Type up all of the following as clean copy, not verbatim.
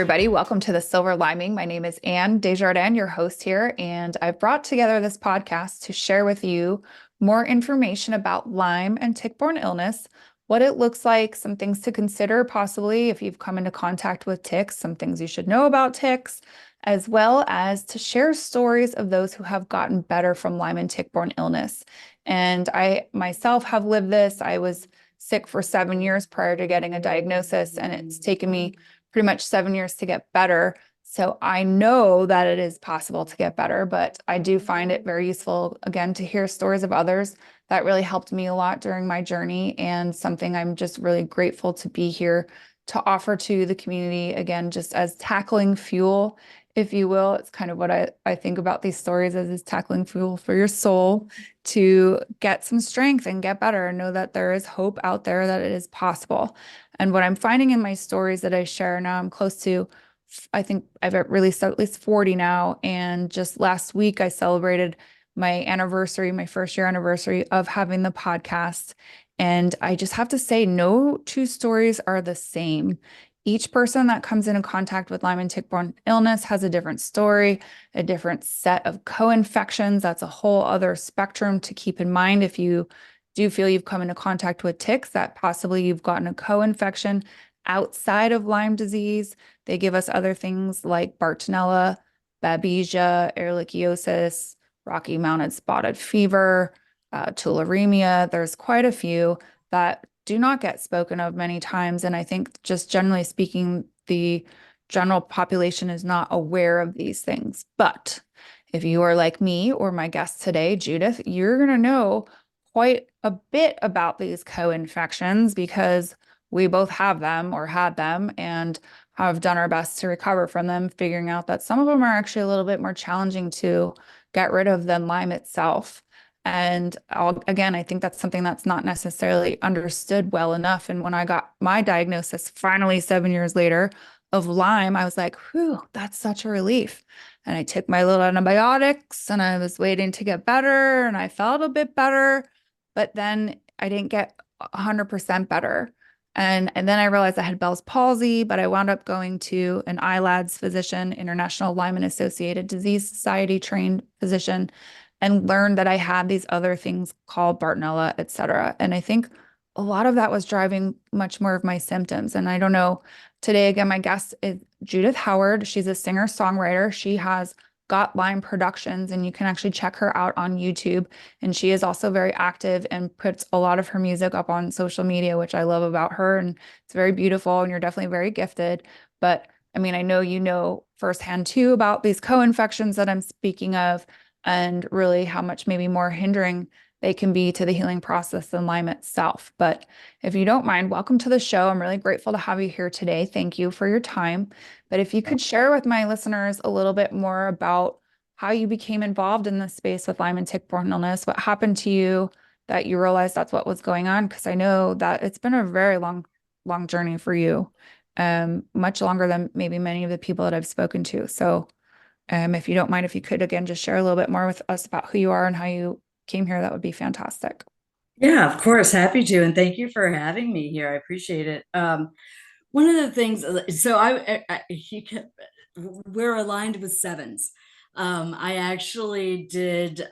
everybody. Welcome to the Silver Lyming. My name is Anne Desjardins, your host here, and I've brought together this podcast to share with you more information about Lyme and tick-borne illness, what it looks like, some things to consider possibly if you've come into contact with ticks, some things you should know about ticks, as well as to share stories of those who have gotten better from Lyme and tick-borne illness. And I myself have lived this. I was sick for 7 years prior to getting a diagnosis, and it's taken me pretty much 7 years to get better. So I know that it is possible to get better, but I do find it very useful, again, to hear stories of others. That really helped me a lot during my journey, and something I'm just really grateful to be here to offer to the community, again, just as tackling fuel, if you will. It's kind of what I think about these stories as is tackling fuel for your soul to get some strength and get better and know that there is hope out there, that it is possible. And what I'm finding in my stories that I share now, I'm close to, I think I've released at least 40 now. And just last week, I celebrated my anniversary, my first year anniversary of having the podcast. And I just have to say, no two stories are the same. Each person that comes into contact with Lyme and tick-borne illness has a different story, a different set of co-infections. That's a whole other spectrum to keep in mind if you do feel you've come into contact with ticks, that possibly you've gotten a co-infection outside of Lyme disease. They give us other things like Bartonella, babesia, ehrlichiosis, Rocky Mountain spotted fever, tularemia. There's quite a few that do not get spoken of many times. And I think just generally speaking, the general population is not aware of these things. But if you are like me or my guest today, Judith, you're going to know quite a bit about these co-infections because we both have them or had them and have done our best to recover from them, figuring out that some of them are actually a little bit more challenging to get rid of than Lyme itself. And again, I think that's something that's not necessarily understood well enough. And when I got my diagnosis finally 7 years later of Lyme, I was like, whew, that's such a relief. And I took my little antibiotics and I was waiting to get better and I felt a bit better, but then I didn't get 100% better. And then I realized I had Bell's palsy, but I wound up going to an ILADS physician, International Lyme and Associated Disease Society trained physician, and learned that I had these other things called Bartonella, et cetera. And I think a lot of that was driving much more of my symptoms. And I don't know, today, again, my guest is Judith Howard. She's a singer-songwriter. She has got Lyme Productions, and you can actually check her out on YouTube. And she is also very active and puts a lot of her music up on social media, which I love about her. And it's very beautiful, and you're definitely very gifted. But I mean, I know you know firsthand too about these co-infections that I'm speaking of, and really how much maybe more hindering they can be to the healing process than Lyme itself. But if you don't mind, welcome to the show. I'm really grateful to have you here today. Thank you for your time. But if you could share with my listeners a little bit more about how you became involved in this space with Lyme and tick-borne illness, what happened to you that you realized that's what was going on? Because I know that it's been a very long, long journey for you, much longer than maybe many of the people that I've spoken to. So if you don't mind, if you could, again, just share a little bit more with us about who you are and how you came here, that would be fantastic. Yeah, of course. Happy to. And thank you for having me here. I appreciate it. One of the things, so we're aligned with sevens. I actually did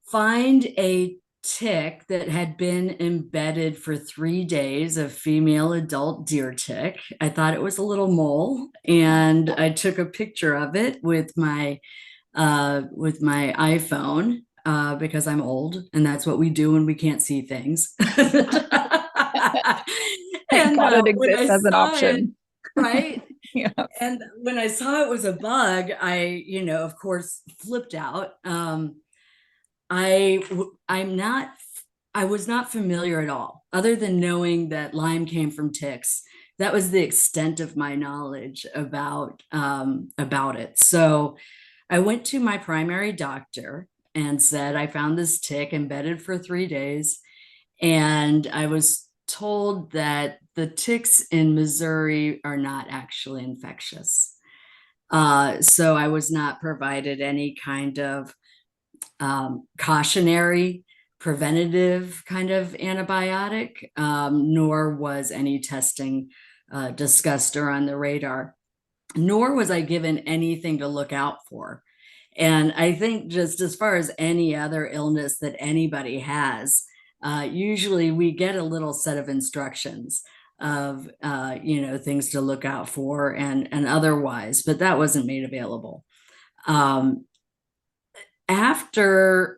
find a tick that had been embedded for 3 days, a female adult deer tick. I thought it was a little mole, and I took a picture of it with my iPhone because I'm old and that's what we do when we can't see things. Thank And God it when I exists as an saw it, option. right? Yeah. And when I saw it was a bug, of course, flipped out. I I'm not I was not familiar at all, other than knowing that Lyme came from ticks. That was the extent of my knowledge about it. So I went to my primary doctor and said I found this tick embedded for 3 days, and I was told that the ticks in Missouri are not actually infectious. So I was not provided any kind of cautionary preventative kind of antibiotic, nor was any testing discussed or on the radar, nor was I given anything to look out for. And I think just as far as any other illness that anybody has, usually we get a little set of instructions of things to look out for and otherwise, but that wasn't made available. After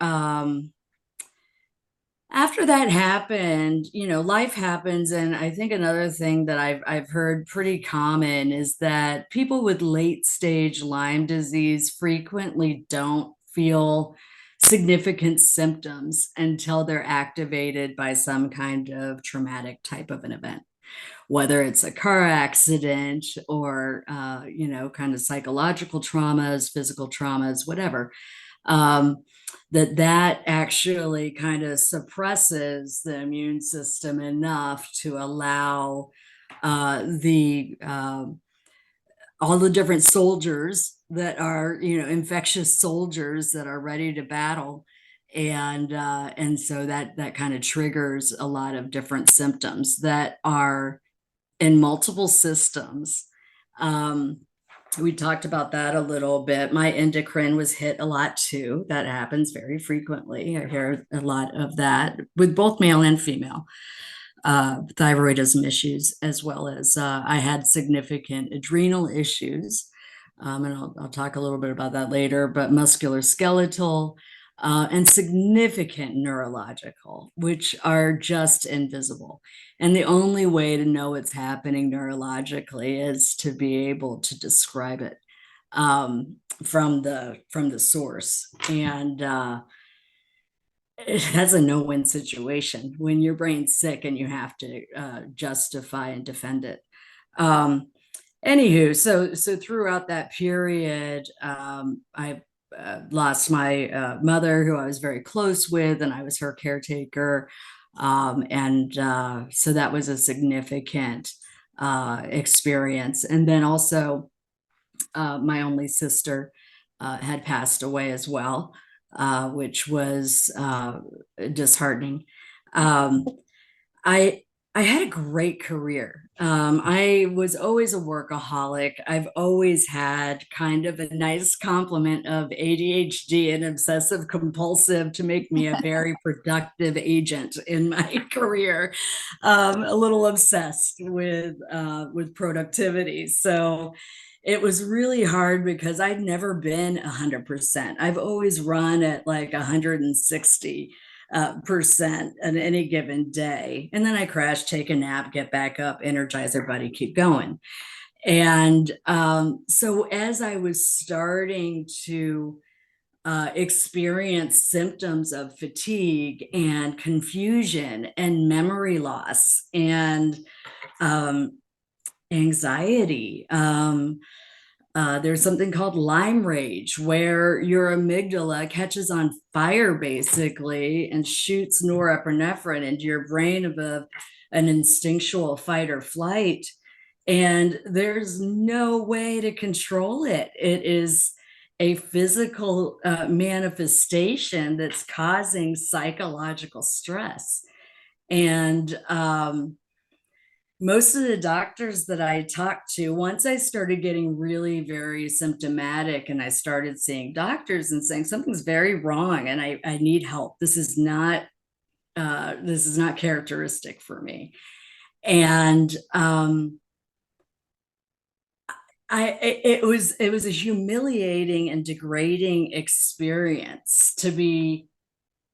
that happened, life happens. And I think another thing that I've heard pretty common is that people with late stage Lyme disease frequently don't feel significant symptoms until they're activated by some kind of traumatic type of an event, whether it's a car accident or, kind of psychological traumas, physical traumas, whatever. That actually kind of suppresses the immune system enough to allow all the different soldiers that are, infectious soldiers that are ready to battle. And so that kind of triggers a lot of different symptoms that are in multiple systems. We talked about that a little bit. My endocrine was hit a lot too. That happens very frequently. I hear a lot of that with both male and female thyroidism issues, as well as I had significant adrenal issues. And I'll talk a little bit about that later, but musculoskeletal and significant neurological, which are just invisible. And the only way to know what's happening neurologically is to be able to describe it from the source. And that's a no-win situation when your brain's sick and you have to justify and defend it. Anywho, so throughout that period, I lost my mother, who I was very close with, and I was her caretaker. So that was a significant experience. And then also my only sister had passed away as well, which was disheartening. I had a great career. I was always a workaholic. I've always had kind of a nice complement of ADHD and obsessive compulsive to make me a very productive agent in my career. A little obsessed with productivity. So it was really hard because I'd never been 100%. I've always run at like 160% on any given day. And then I crash, take a nap, get back up, energize everybody, keep going. And so as I was starting to experience symptoms of fatigue and confusion and memory loss and anxiety, there's something called Lyme rage, where your amygdala catches on fire basically and shoots norepinephrine into your brain above an instinctual fight or flight. And there's no way to control it. It is a physical manifestation that's causing psychological stress. And most of the doctors that I talked to, once I started getting really very symptomatic and I started seeing doctors and saying something's very wrong and I need help. This is not characteristic for me. And it was a humiliating and degrading experience to be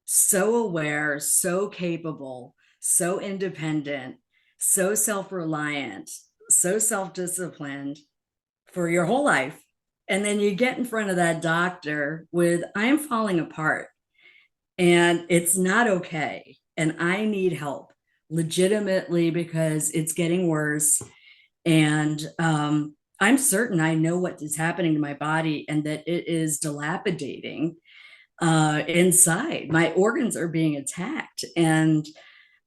so aware, so capable, so independent, so self-reliant, so self-disciplined for your whole life. And then you get in front of that doctor with, I am falling apart and it's not okay. And I need help legitimately because it's getting worse. And I'm certain I know what is happening to my body and that it is dilapidating inside. My organs are being attacked and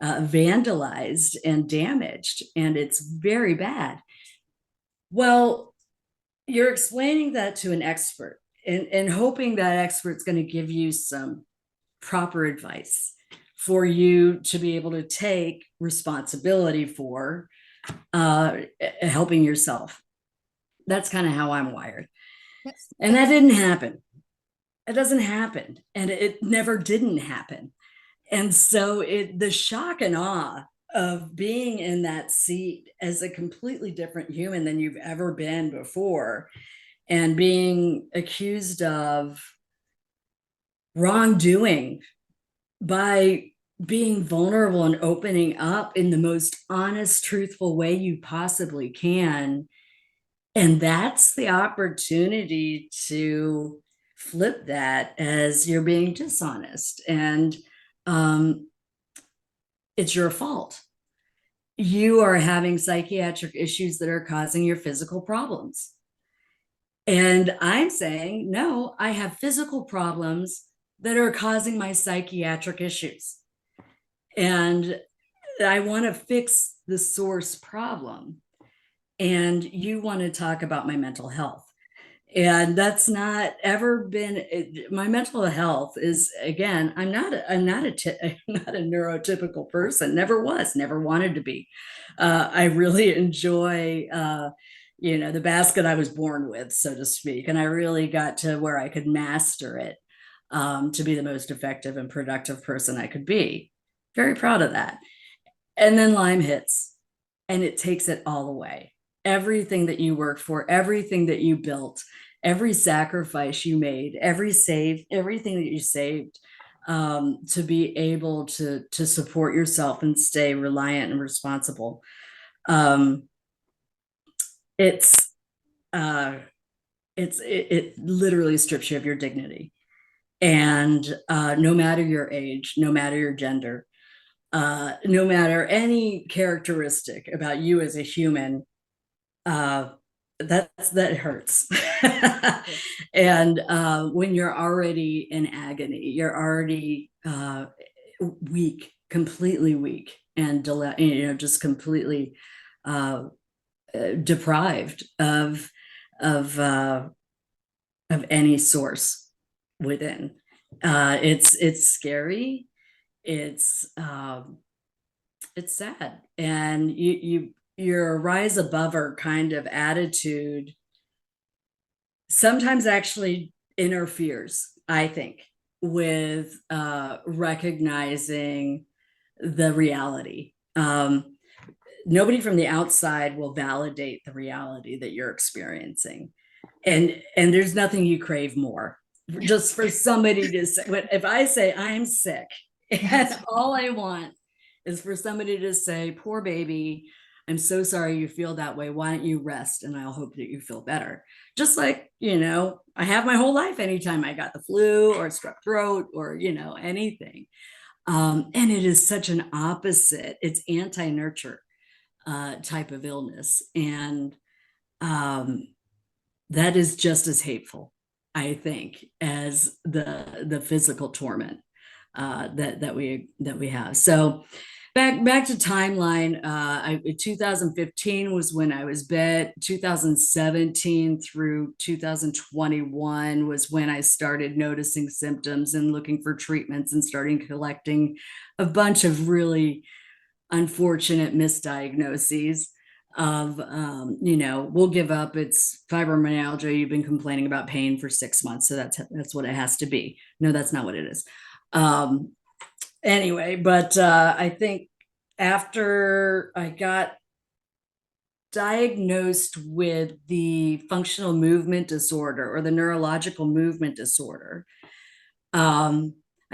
vandalized and damaged, and it's very bad. Well, you're explaining that to an expert and hoping that expert's going to give you some proper advice for you to be able to take responsibility for helping yourself. That's kind of how I'm wired. Yes. And that didn't happen. It doesn't happen. And it never didn't happen. And so the shock and awe of being in that seat as a completely different human than you've ever been before, and being accused of wrongdoing by being vulnerable and opening up in the most honest, truthful way you possibly can. And that's the opportunity to flip that as you're being dishonest. And it's your fault. You are having psychiatric issues that are causing your physical problems. And I'm saying, no, I have physical problems that are causing my psychiatric issues. And I want to fix the source problem. And you want to talk about my mental health. And that's not ever been my mental health is, again, I'm not a neurotypical person. Never was, never wanted to be. I really enjoy the basket I was born with, so to speak. And I really got to where I could master it to be the most effective and productive person I could be. Very proud of that. And then Lyme hits and it takes it all away. Everything that you worked for, everything that you built, every sacrifice you made, everything that you saved to be able to support yourself and stay reliant and responsible. It literally strips you of your dignity. And no matter your age, no matter your gender, no matter any characteristic about you as a human, that hurts. And when you're already in agony, you're already weak, completely weak, and just completely deprived of any source within. It's scary. It's sad, and your rise above her kind of attitude sometimes actually interferes, I think, with recognizing the reality. Nobody from the outside will validate the reality that you're experiencing. And there's nothing you crave more. Just for somebody to say, if I say I'm sick, and all I want is for somebody to say, poor baby, I'm so sorry you feel that way. Why don't you rest? And I'll hope that you feel better. Just like, I have my whole life anytime I got the flu or strep throat or, anything. And it is such an opposite. It's AntiNurture type of illness. And that is just as hateful, I think, as the physical torment that we have. So back to timeline. 2015 was when I was bit. 2017 through 2021 was when I started noticing symptoms and looking for treatments and starting collecting a bunch of really unfortunate misdiagnoses of we'll give up, it's fibromyalgia, you've been complaining about pain for 6 months, so that's what it has to be. No, that's not what it is. Anyway, but I think after I got diagnosed with the functional movement disorder or the neurological movement disorder, I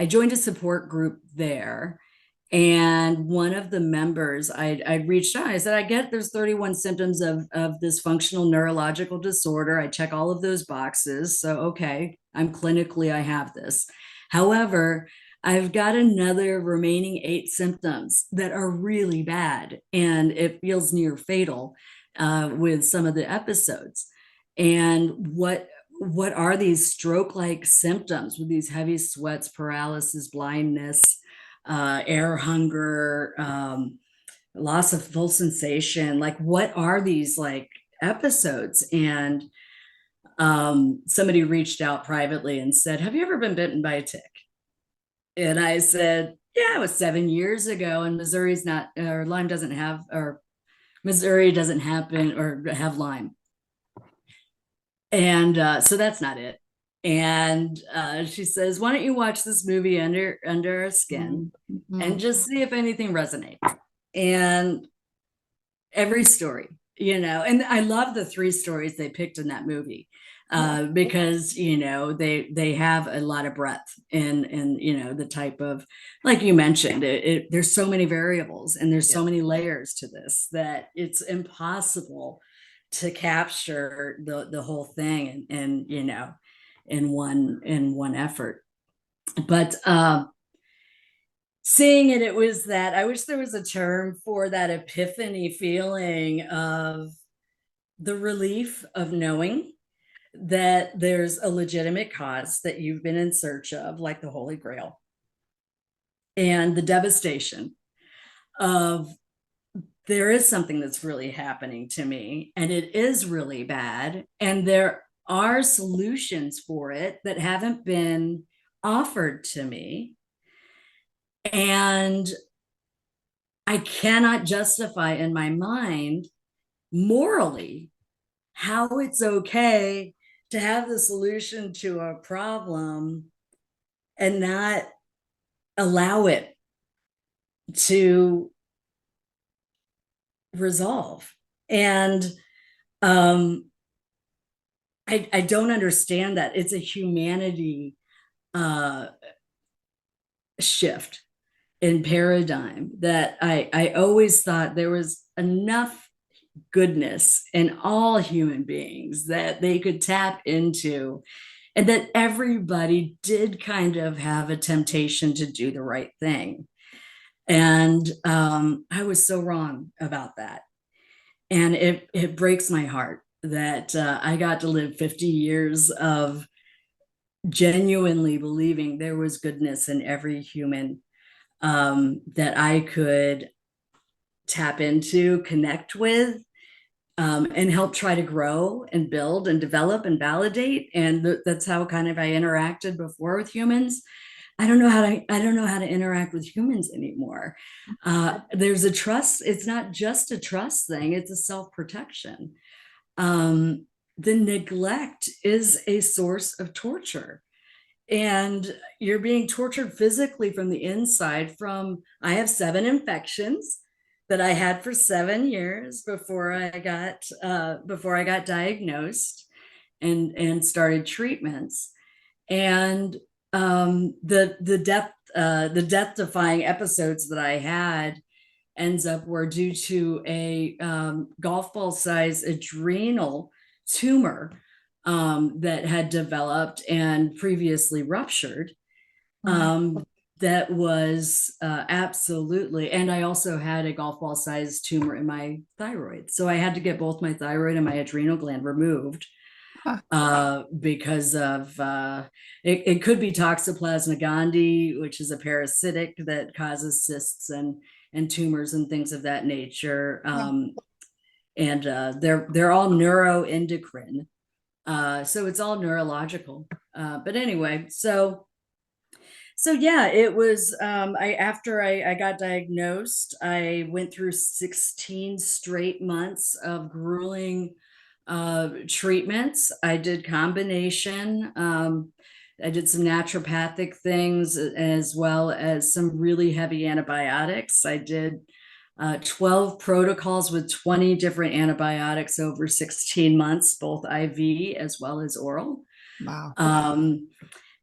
joined a support group there. And one of the members, I reached out, I said, I get there's 31 symptoms of this functional neurological disorder. I check all of those boxes. So, okay, I have this. However, I've got another remaining 8 symptoms that are really bad. And it feels near fatal with some of the episodes. And what are these stroke-like symptoms with these heavy sweats, paralysis, blindness, air hunger, loss of full sensation? Like, what are these like episodes? And somebody reached out privately and said, have you ever been bitten by a tick? And I said, yeah, it was 7 years ago, and Missouri's not, or Lyme doesn't have, or Missouri doesn't happen or have Lyme. And so that's not it. And she says, why don't you watch this movie Under Our Skin and just see if anything resonates. And every story, and I love the 3 stories they picked in that movie. Because they have a lot of breadth in the type of, like you mentioned, there's so many variables and there's so many layers to this that it's impossible to capture the whole thing and in one effort. But seeing it was that I wish there was a term for that epiphany feeling of the relief of knowing that there's a legitimate cause that you've been in search of, like the Holy Grail, and the devastation of there is something that's really happening to me and it is really bad. And there are solutions for it that haven't been offered to me. And I cannot justify in my mind morally how it's okay to have the solution to a problem and not allow it to resolve. And I don't understand that. It's a humanity shift in paradigm that I always thought there was enough goodness in all human beings that they could tap into, and that everybody did kind of have a temptation to do the right thing. And I was so wrong about that. And it breaks my heart that I got to live 50 years of genuinely believing there was goodness in every human that I could tap into, connect with, and help try to grow and build and develop and validate. And that's how kind of I interacted before with humans. I don't know how to interact with humans anymore. There's a trust. It's not just a trust thing. It's a self-protection. The neglect is a source of torture. And you're being tortured physically from the inside. I have 7 infections that I had for 7 years before I got diagnosed and started treatments. And the death defying episodes that I had were due to a golf ball size adrenal tumor that had developed and previously ruptured. That was absolutely, and I also had a golf ball sized tumor in my thyroid. So I had to get both my thyroid and my adrenal gland removed because of, it could be Toxoplasma gondii, which is a parasitic that causes cysts and tumors and things of that nature. And they're all neuroendocrine. So it's all neurological. But anyway, so yeah, it was, after I got diagnosed, I went through 16 straight months of grueling treatments. I did combination. I did some naturopathic things as well as some really heavy antibiotics. I did 12 protocols with 20 different antibiotics over 16 months, both IV as well as oral. Wow.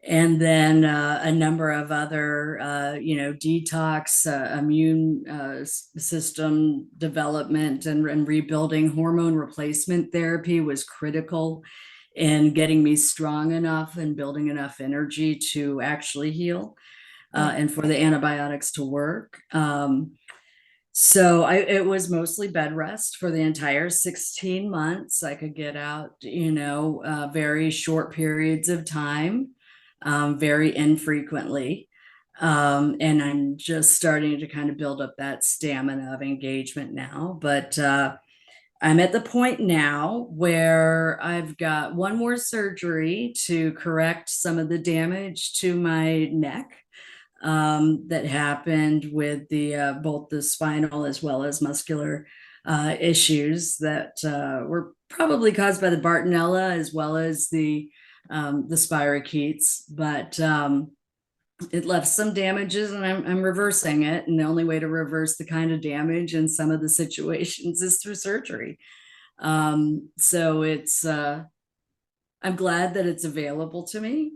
And then a number of other, detox, immune system development and rebuilding. Hormone replacement therapy was critical in getting me strong enough and building enough energy to actually heal and for the antibiotics to work. So it was mostly bed rest for the entire 16 months. I could get out, very short periods of time. Very infrequently. And I'm just starting to kind of build up that stamina of engagement now. But I'm at the point now where I've got one more surgery to correct some of the damage to my neck that happened with the both the spinal as well as muscular issues that were probably caused by the Bartonella as well as the spirochetes, but it left some damages, and I'm reversing it. And the only way to reverse the kind of damage in some of the situations is through surgery. So it's I'm glad that it's available to me.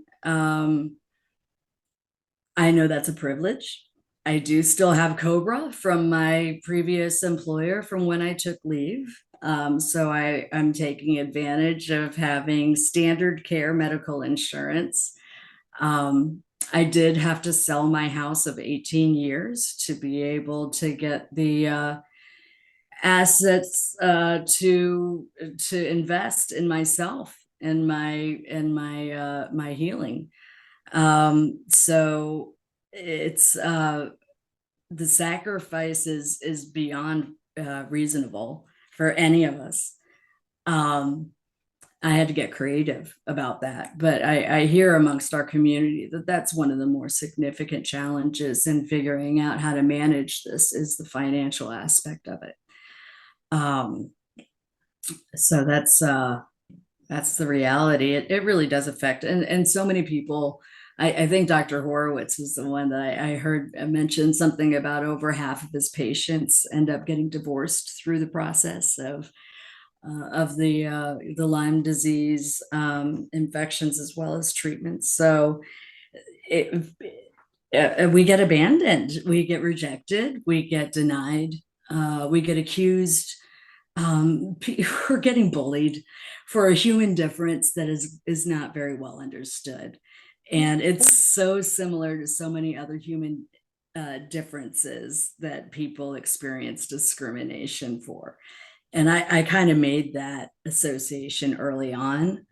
I know that's a privilege. I do still have Cobra from my previous employer from when I took leave. So I'm taking advantage of having standard care medical insurance. I did have to sell my house of 18 years to be able to get the assets to invest in myself and my healing. So it's the sacrifice is beyond reasonable for any of us. I had to get creative about that, but I hear amongst our community that that's one of the more significant challenges in figuring out how to manage this is the financial aspect of it. So that's the reality. It really does affect, and so many people. I think Dr. Horowitz was the one that I heard mention something about over half of his patients end up getting divorced through the process of the Lyme disease infections as well as treatments. So we get abandoned, we get rejected, we get denied, we get accused. We're getting bullied for a human difference that is not very well understood, and it's so similar to so many other human differences that people experience discrimination for. And I kind of made that association early on,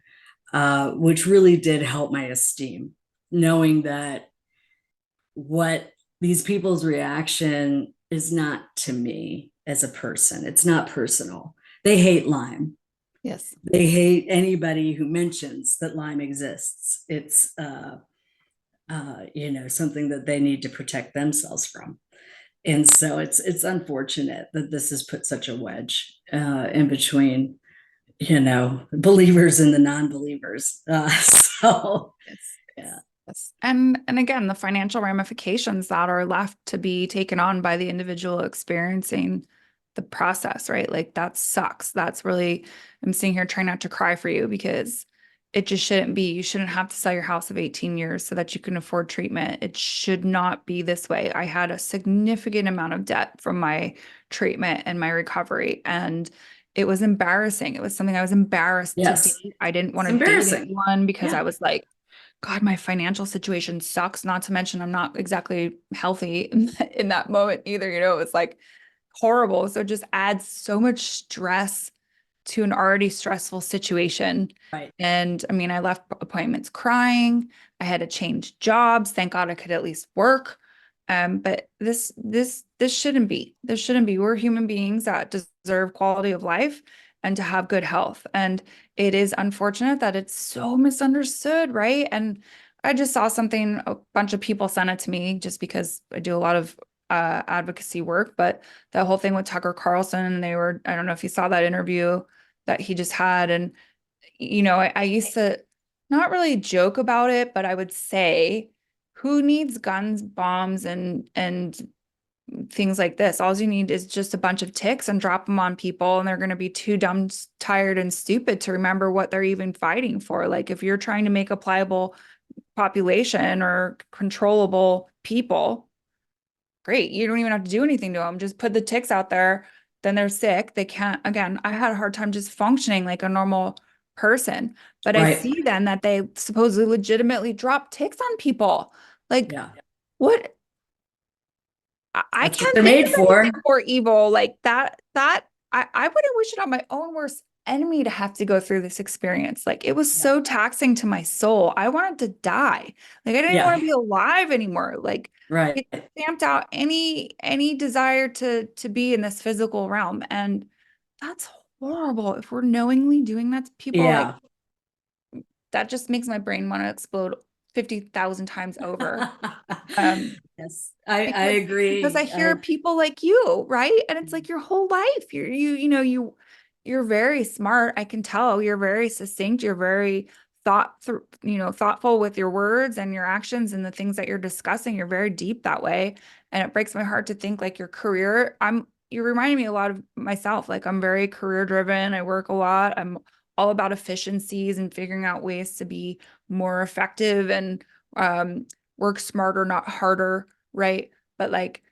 which really did help my esteem, knowing that what these people's reaction is not to me as a person. It's not personal. They hate Lyme. Yes. They hate anybody who mentions that Lyme exists. It's something that they need to protect themselves from. And so it's unfortunate that this has put such a wedge in between, believers and the non-believers. So Yes. yeah. Yes. And again, the financial ramifications that are left to be taken on by the individual experiencing the process, right? Like that sucks. That's really, I'm sitting here trying not to cry for you because it just shouldn't be. You shouldn't have to sell your house of 18 years so that you can afford treatment. It should not be this way. I had a significant amount of debt from my treatment and my recovery, and it was embarrassing. It was something I was embarrassed to Yes, date. I didn't want it's to date embarrassing. anyone because Yeah. I was like, God, my financial situation sucks. Not to mention, I'm not exactly healthy in that moment either. It was like horrible. So it just adds so much stress to an already stressful situation. Right. And I mean, I left appointments crying. I had to change jobs. Thank God I could at least work. But this shouldn't be. This shouldn't be. We're human beings that deserve quality of life and to have good health. And it is unfortunate that it's so misunderstood, right? And I just saw something, a bunch of people sent it to me just because I do a lot of advocacy work, but the whole thing with Tucker Carlson, they were, I don't know if you saw that interview that he just had. And, I used to not really joke about it, but I would say, who needs guns, bombs, and things like this? All you need is just a bunch of ticks and drop them on people, and they're going to be too dumb, tired, and stupid to remember what they're even fighting for. Like if you're trying to make a pliable population or controllable people, great. You don't even have to do anything to them. Just put the ticks out there. Then they're sick. They can't, again, I had a hard time just functioning like a normal person. But I Right. see then that they supposedly legitimately drop ticks on people. Like, Yeah. what? I That's what can't they're think made of anything for. more evil like that. I wouldn't wish it on my own worst enemy to have to go through this experience. Like it was Yeah. so taxing to my soul. I wanted to die. Like I didn't even want Yeah. to be alive anymore. Like Right. it stamped out any desire to be in this physical realm. And that's horrible. If we're knowingly doing that to people, like Yeah. that just makes my brain want to explode 50,000 times over. Um, Yes, I because I agree. hear people like you, right? And it's like your whole life. You're very smart. I can tell you're very succinct. You're very thoughtful with your words and your actions and the things that you're discussing. You're very deep that way. And it breaks my heart to think like your career, you're reminding me a lot of myself. Like I'm very career driven. I work a lot. I'm all about efficiencies and figuring out ways to be more effective and work smarter, not harder, right? But like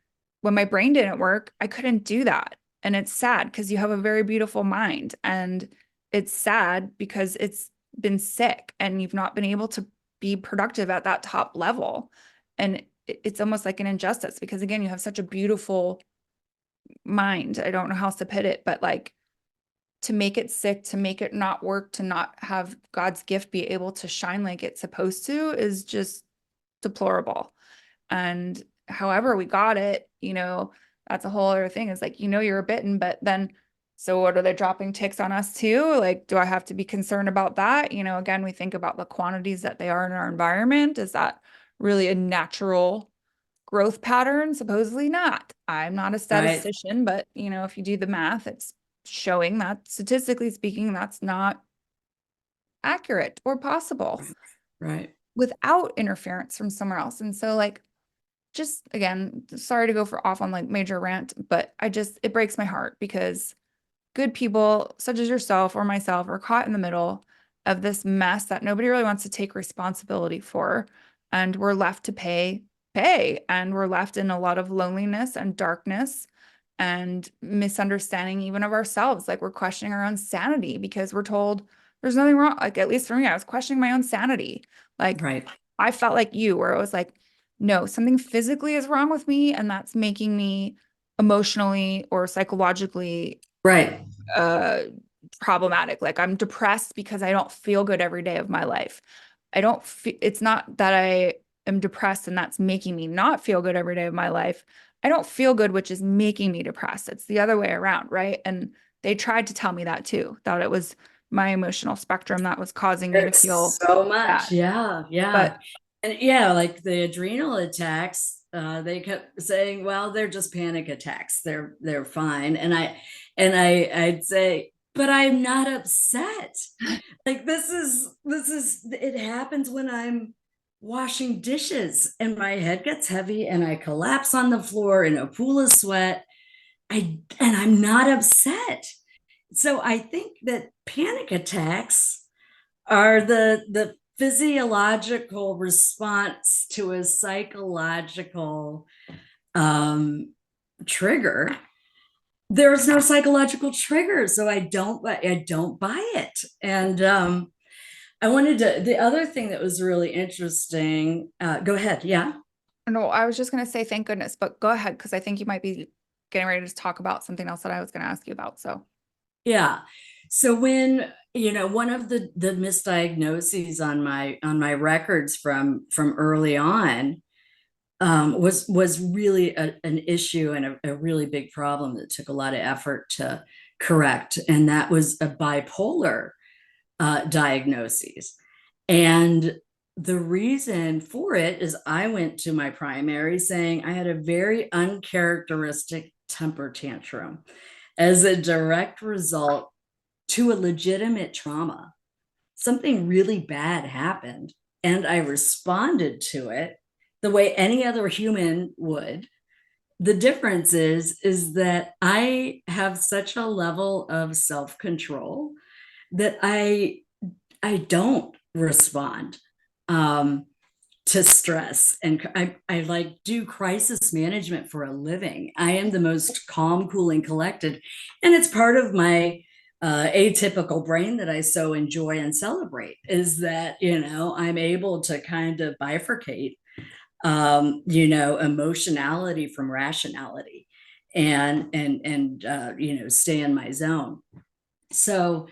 when my brain didn't work, I couldn't do that. And it's sad because you have a very beautiful mind. And it's sad because it's been sick and you've not been able to be productive at that top level. And it's almost like an injustice because, again, you have such a beautiful mind. I don't know how else to put it, but like to make it sick, to make it not work, to not have God's gift be able to shine like it's supposed to is just deplorable. And however we got it, that's a whole other thing. Is like, you're bitten, but then, so what, are they dropping ticks on us too? Like, do I have to be concerned about that? Again, we think about the quantities that they are in our environment. Is that really a natural growth pattern? Supposedly not. I'm not a Right, statistician, but if you do the math, it's showing that statistically speaking, that's not accurate or possible right. without interference from somewhere else. And so like, just again, sorry to go for off on like major rant, but it breaks my heart because good people such as yourself or myself are caught in the middle of this mess that nobody really wants to take responsibility for. And we're left to pay, and we're left in a lot of loneliness and darkness and misunderstanding even of ourselves. Like we're questioning our own sanity because we're told there's nothing wrong. Like at least for me, I was questioning my own sanity. Like Right. I felt like you, where it was like, no, something physically is wrong with me, and that's making me emotionally or psychologically Right. uh problematic. Like I'm depressed because I don't feel good every day of my life. I don't feel It's not that I am depressed and that's making me not feel good every day of my life. I don't feel good, which is making me depressed. It's the other way around, right? And they tried to tell me that too, that it was my emotional spectrum that was causing me to There's feel so much. bad. Yeah. Yeah. But And yeah, like the adrenal attacks, they kept saying, well, they're just panic attacks. They're fine. I'd say, but I'm not upset. Like this is it happens when I'm washing dishes and my head gets heavy and I collapse on the floor in a pool of sweat. I'm not upset. So I think that panic attacks are the physiological response to a psychological um, trigger. There's no psychological trigger, so I don't buy it. And I wanted to. The other thing that was really interesting. Go ahead. Yeah. no, I was just going to say thank goodness, but go ahead because I think you might be getting ready to talk about something else that I was going to ask you about. So, Yeah. So when one of the misdiagnoses on my records from early on was really an issue and a really big problem that took a lot of effort to correct, and that was a bipolar diagnosis. And the reason for it is I went to my primary saying I had a very uncharacteristic temper tantrum as a direct result to a legitimate trauma. Something really bad happened, and I responded to it the way any other human would. The difference is that I have such a level of self-control that I don't respond um, to stress, and I like do crisis management for a living. I am the most calm, cool, and collected, and it's part of my atypical brain that I so enjoy and celebrate. Is that I'm able to kind of bifurcate emotionality from rationality, and stay in my zone. So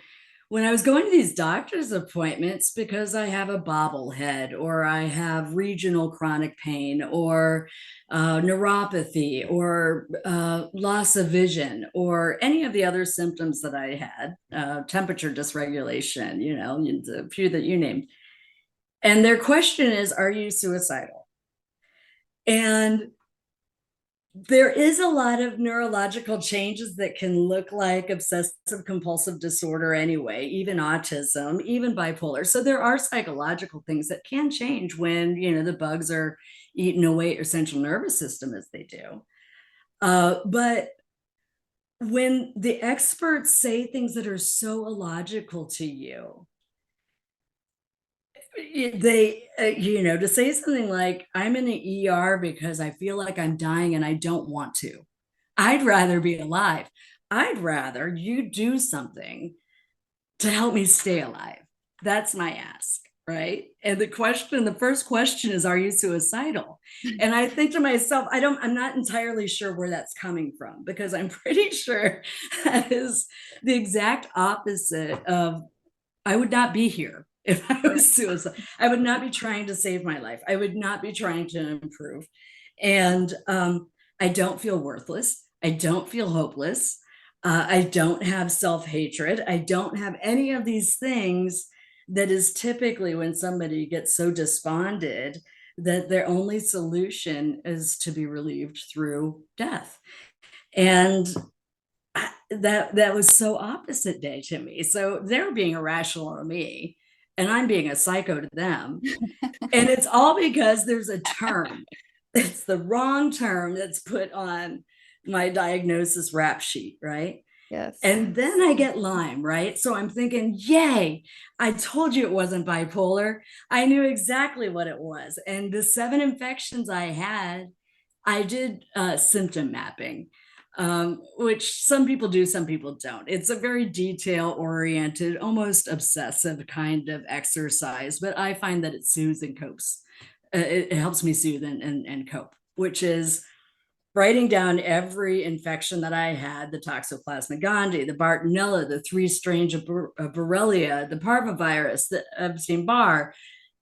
when I was going to these doctor's appointments because I have a bobblehead or I have regional chronic pain or neuropathy or loss of vision or any of the other symptoms that I had, temperature dysregulation, a few that you named, And their question is, are you suicidal? And there is a lot of neurological changes that can look like obsessive compulsive disorder anyway, even autism, even bipolar. So there are psychological things that can change when, the bugs are eating away at your central nervous system as they do. But when the experts say things that are so illogical to you, to say something like, I'm in the ER because I feel like I'm dying and I don't want to. I'd rather be alive. I'd rather you do something to help me stay alive. That's my ask, right? And the first question is, are you suicidal? And I think to myself, I'm not entirely sure where that's coming from, because I'm pretty sure that is the exact opposite of, I would not be here if I was suicidal. I would not be trying to save my life. I would not be trying to improve. And I don't feel worthless. I don't feel hopeless. I don't have self-hatred. I don't have any of these things that is typically when somebody gets so despondent that their only solution is to be relieved through death. And that was so opposite day to me. So they're being irrational to me, and I'm being a psycho to them. And it's all because there's a term. It's the wrong term that's put on my diagnosis rap sheet, right? Yes. And then I get Lyme, right? So I'm thinking, yay, I told you it wasn't bipolar. I knew exactly what it was. And the 7 infections I had, I did symptom mapping, which some people do, some people don't. It's a very detail-oriented, almost obsessive kind of exercise, but I find that it soothes and copes. It helps me soothe and cope, which is writing down every infection that I had: the Toxoplasma gondii, the Bartonella, the 3 strains of Borrelia, the parvovirus, the Epstein-Barr,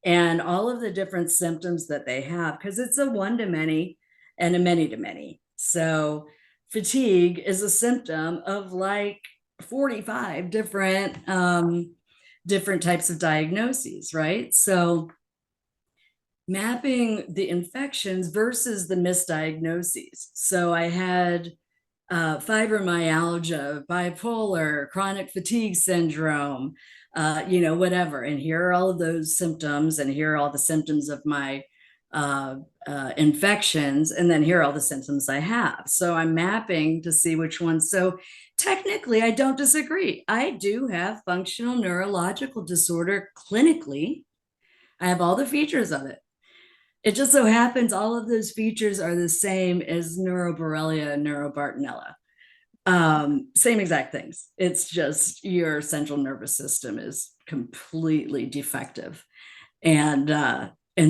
and all of the different symptoms that they have, because it's a one-to-many and a many-to-many. So fatigue is a symptom of like 45 different types of diagnoses, right? So mapping the infections versus the misdiagnoses. So I had fibromyalgia, bipolar, chronic fatigue syndrome, whatever. And here are all of those symptoms, and here are all the symptoms of my infections, and then here are all the symptoms I have. So I'm mapping to see which ones. So technically, I don't disagree. I do have functional neurological disorder clinically. I have all the features of it. It just so happens all of those features are the same as neuroborrelia and neurobartonella. Same exact things. It's just your central nervous system is completely defective. And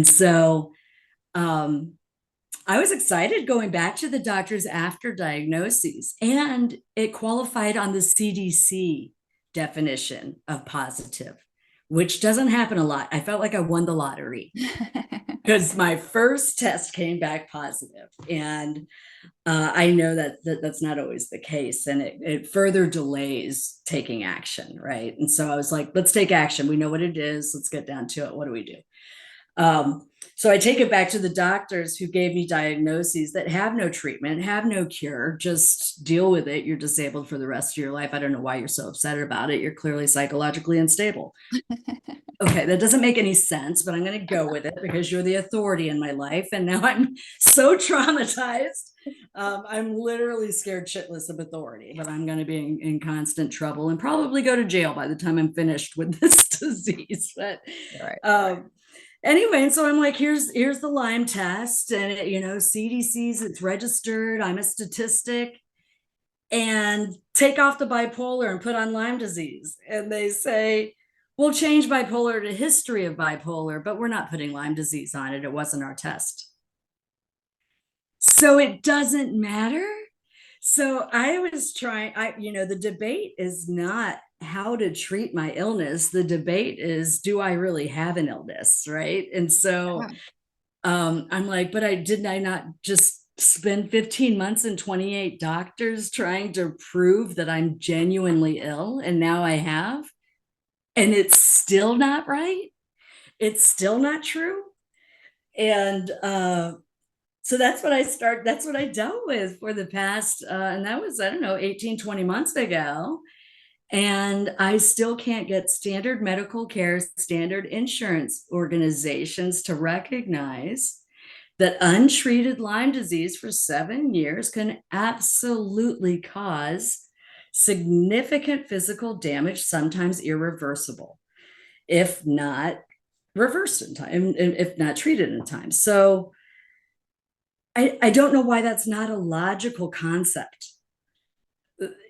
so I was excited going back to the doctors after diagnoses, and it qualified on the CDC definition of positive, which doesn't happen a lot. I felt like I won the lottery because my first test came back positive, and I know that that's not always the case, and it further delays taking action, right? And so I was like, let's take action. We know what it is. Let's get down to it. What do we do? So I take it back to the doctors who gave me diagnoses that have no treatment, have no cure, just deal with it. You're disabled for the rest of your life. I don't know why you're so upset about it. You're clearly psychologically unstable. Okay, that doesn't make any sense, but I'm going to go with it because you're the authority in my life. And now I'm so traumatized. I'm literally scared shitless of authority, but I'm going to be in constant trouble and probably go to jail by the time I'm finished with this disease. But anyway, and so I'm like, here's the Lyme test, and CDC's, it's registered. I'm a statistic, and take off the bipolar and put on Lyme disease. And they say, we'll change bipolar to history of bipolar, but we're not putting Lyme disease on it. It wasn't our test. So it doesn't matter. So I was trying, the debate is not how to treat my illness. The debate is, do I really have an illness, right? And so I'm like, but didn't I not just spend 15 months and 28 doctors trying to prove that I'm genuinely ill, and now I have, and it's still not right? it's still not true. And so that's what I dealt with for the past, and that was, I don't know, 18, 20 months ago. And I still can't get standard medical care, standard insurance organizations to recognize that untreated Lyme disease for 7 years can absolutely cause significant physical damage, sometimes irreversible, if not reversed in time, if not treated in time. So I don't know why that's not a logical concept.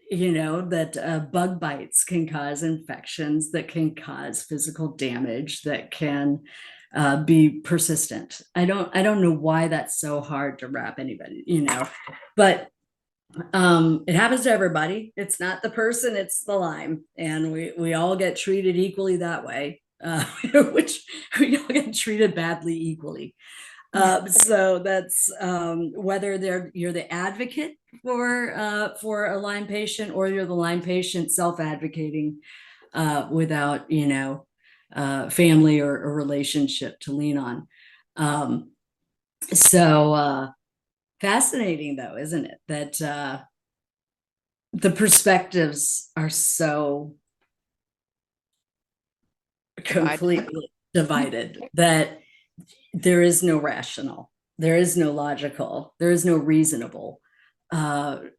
That bug bites can cause infections, that can cause physical damage, that can be persistent. I don't know why that's so hard to wrap anybody, but it happens to everybody. It's not the person, it's the Lyme, and we all get treated equally that way, which we all get treated badly equally. So that's whether you're the advocate for a Lyme patient, or you're the Lyme patient self-advocating without family or a relationship to lean on. So fascinating though, isn't it, that the perspectives are so completely divided that there is no rational, there is no logical, there is no reasonable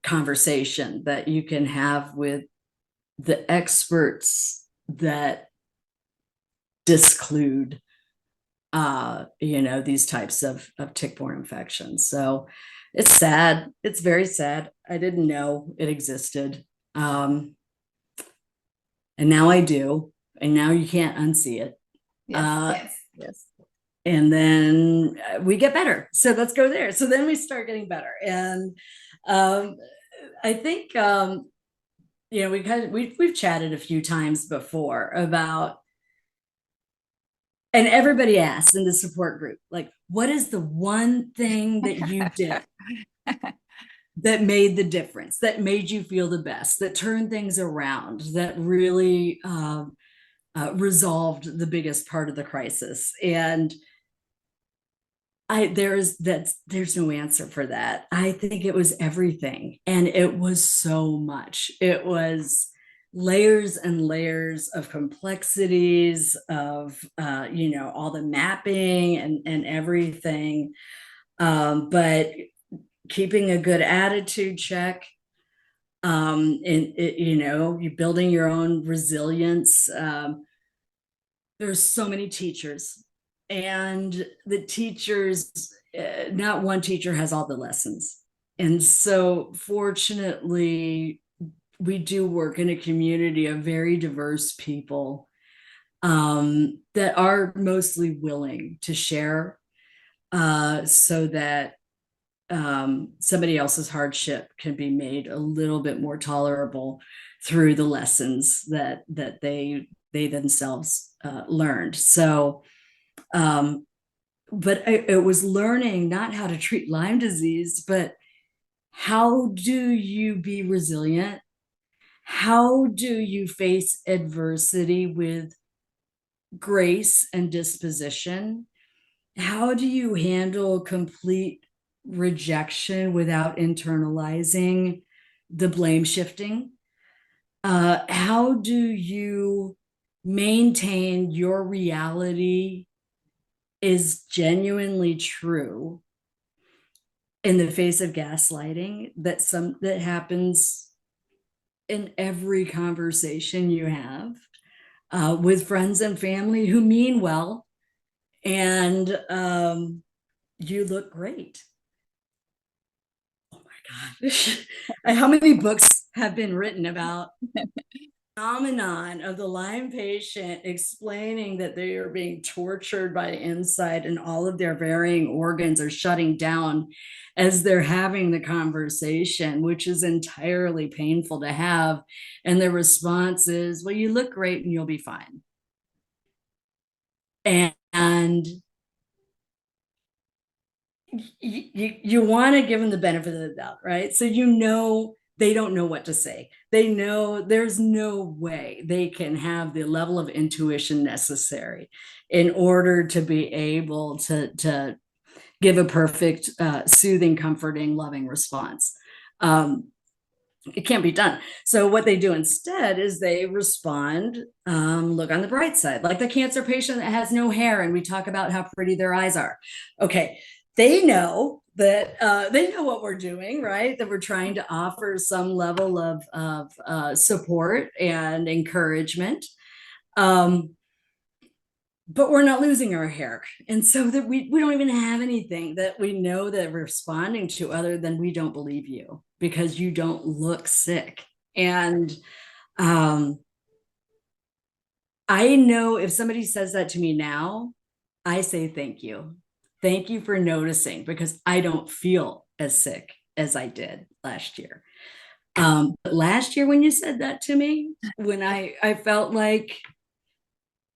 conversation that you can have with the experts that disclude these types of tick-borne infections. So it's sad. It's very sad. I didn't know it existed. And now I do. And now you can't unsee it. Yes. And then we get better. So let's go there. So then we start getting better. And I think, we've chatted a few times before about, and everybody asks in the support group, like, what is the one thing that you did that made the difference, that made you feel the best, that turned things around, that really resolved the biggest part of the crisis? And there's no answer for that. I think it was everything, and it was so much. It was layers and layers of complexities of all the mapping and everything, but keeping a good attitude check, and you building your own resilience. There's so many teachers, and the teachers, not one teacher has all the lessons. And so fortunately, we do work in a community of very diverse people that are mostly willing to share, so that somebody else's hardship can be made a little bit more tolerable through the lessons that they themselves learned. So but it was learning not how to treat Lyme disease, but how do you be resilient? How do you face adversity with grace and disposition? How do you handle complete rejection without internalizing the blame shifting? How do you maintain your reality is genuinely true in the face of gaslighting that happens in every conversation you have with friends and family who mean well, and you look great. Oh my gosh. How many books have been written about phenomenon of the Lyme patient explaining that they are being tortured by inside and all of their varying organs are shutting down as they're having the conversation, which is entirely painful to have. And the response is, well, you look great and you'll be fine. And you want to give them the benefit of the doubt, right? So they don't know what to say. They know there's no way they can have the level of intuition necessary in order to be able to give a perfect, soothing, comforting, loving response. It can't be done. So what they do instead is they respond, look on the bright side, like the cancer patient that has no hair, and we talk about how pretty their eyes are. Okay, they know that they know what we're doing, right? That we're trying to offer some level of support and encouragement. But we're not losing our hair. And so that we don't even have anything that we know that we're responding to other than we don't believe you because you don't look sick. And I know if somebody says that to me now, I say thank you. Thank you for noticing, because I don't feel as sick as I did last year. But last year when you said that to me, when I felt like,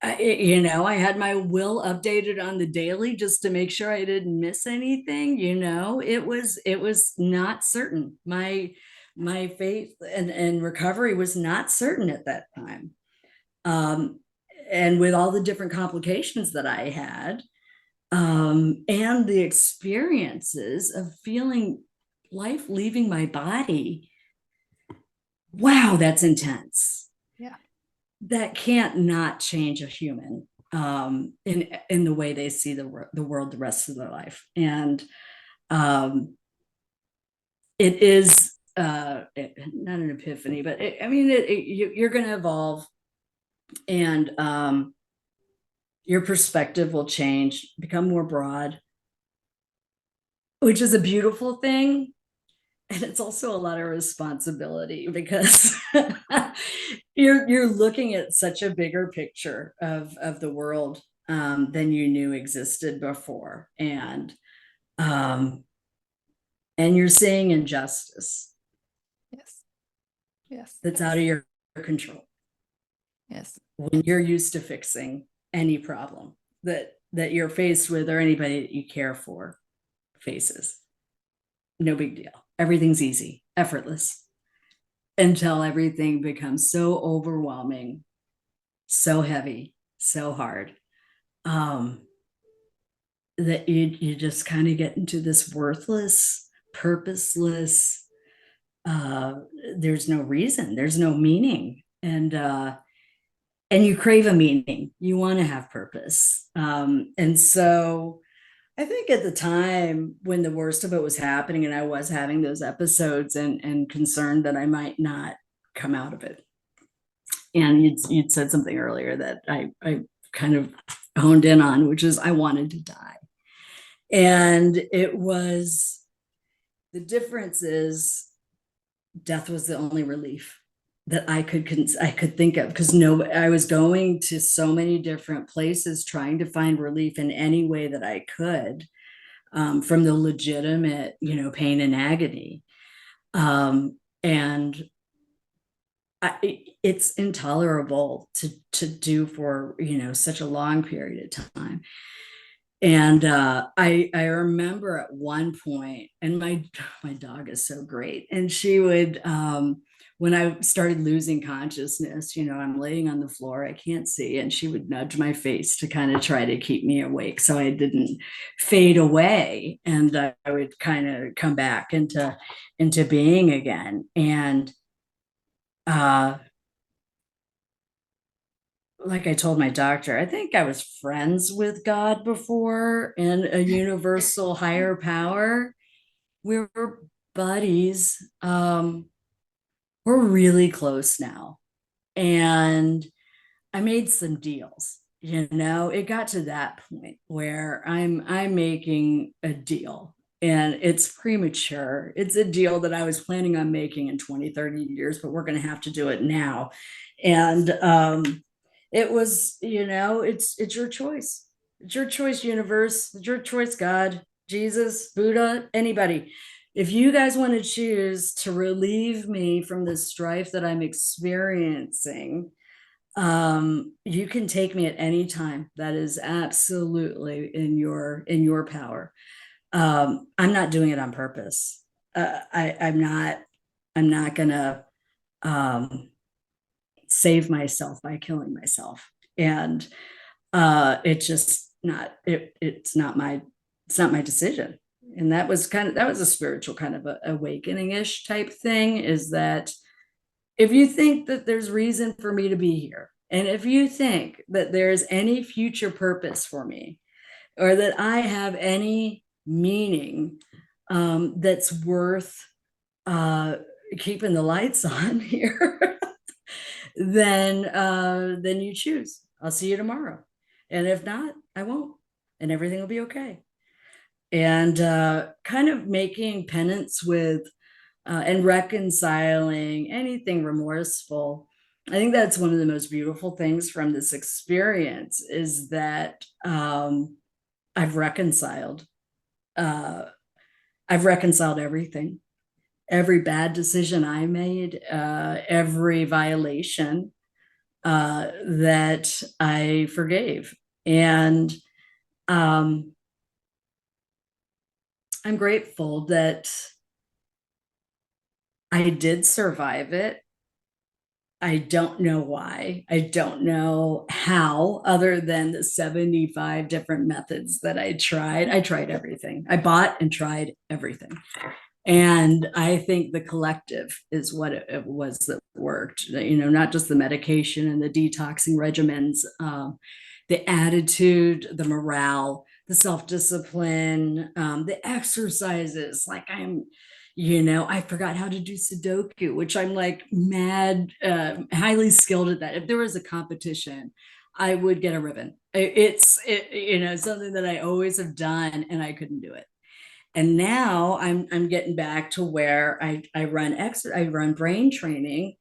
I had my will updated on the daily just to make sure I didn't miss anything. It was not certain. My faith and recovery was not certain at that time. And with all the different complications that I had, and the experiences of feeling life leaving my body, wow, that's intense. Yeah. That can't not change a human in the way they see the world the rest of their life. And it is not an epiphany, but you're going to evolve, and your perspective will change, become more broad, which is a beautiful thing. And it's also a lot of responsibility, because you're looking at such a bigger picture of the world than you knew existed before, and you're seeing injustice. Yes. Yes. That's out of your control. Yes. When you're used to fixing any problem that you're faced with, or anybody that you care for faces, no big deal. Everything's easy, effortless, until everything becomes so overwhelming, so heavy, so hard, that you just kind of get into this worthless, purposeless, there's no reason, there's no meaning, and you crave a meaning, you want to have purpose. And so I think at the time when the worst of it was happening, and I was having those episodes, and concerned that I might not come out of it. And you'd said something earlier that I kind of honed in on, which is I wanted to die. And it was, the difference is death was the only relief that I could think of, because I was going to so many different places trying to find relief in any way that I could, from the legitimate, pain and agony. And it's intolerable to do for, such a long period of time. And I remember at one point, and my dog is so great, and she would, when I started losing consciousness, I'm laying on the floor, I can't see, and she would nudge my face to kind of try to keep me awake so I didn't fade away, and I would kind of come back into being again. And like I told my doctor, I think I was friends with God before, and a universal higher power. We were buddies. We're really close now. And I made some deals. It got to that point where I'm making a deal, and it's premature. It's a deal that I was planning on making in 20, 30 years, but we're going to have to do it now. And it was, it's your choice. It's your choice, universe. It's your choice, God, Jesus, Buddha, anybody. If you guys want to choose to relieve me from the strife that I'm experiencing, you can take me at any time. That is absolutely in your power. I'm not doing it on purpose. I'm not I'm not going to um, save myself by killing myself. And it's just not, it's not my decision. And that was a spiritual kind of a awakening-ish type thing, is that if you think that there's reason for me to be here, and if you think that there's any future purpose for me, or that I have any meaning that's worth keeping the lights on here, then you choose. I'll see you tomorrow. And if not, I won't. And everything will be okay. And kind of making penance with and reconciling anything remorseful. I think that's one of the most beautiful things from this experience, is that I've reconciled. I've reconciled everything, every bad decision I made, every violation that I forgave. And I'm grateful that I did survive it. I don't know why. I don't know how, other than the 75 different methods that I tried. I tried everything. I bought and tried everything. And I think the collective is what it was that worked, not just the medication and the detoxing regimens, the attitude, the morale, the self-discipline, the exercises. Like I forgot how to do Sudoku, which I'm like mad, highly skilled at that. If there was a competition, I would get a ribbon. It's something that I always have done, and I couldn't do it. And now I'm getting back to where I run brain training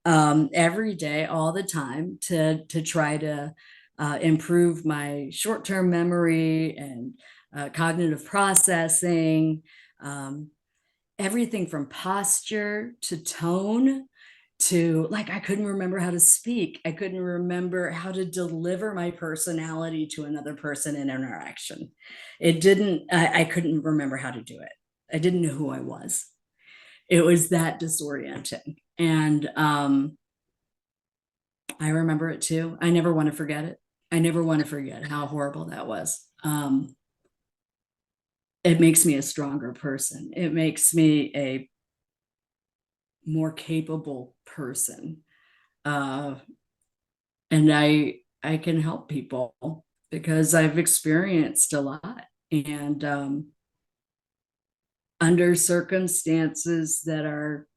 every day, all the time, to try to improve my short-term memory and cognitive processing, everything from posture to tone to, like, I couldn't remember how to speak. I couldn't remember how to deliver my personality to another person in interaction. I couldn't remember how to do it. I didn't know who I was. It was that disorienting. And I remember it too. I never want to forget it. I never want to forget how horrible that was. It makes me a stronger person. It makes me a more capable person. And I can help people because I've experienced a lot, and under circumstances that are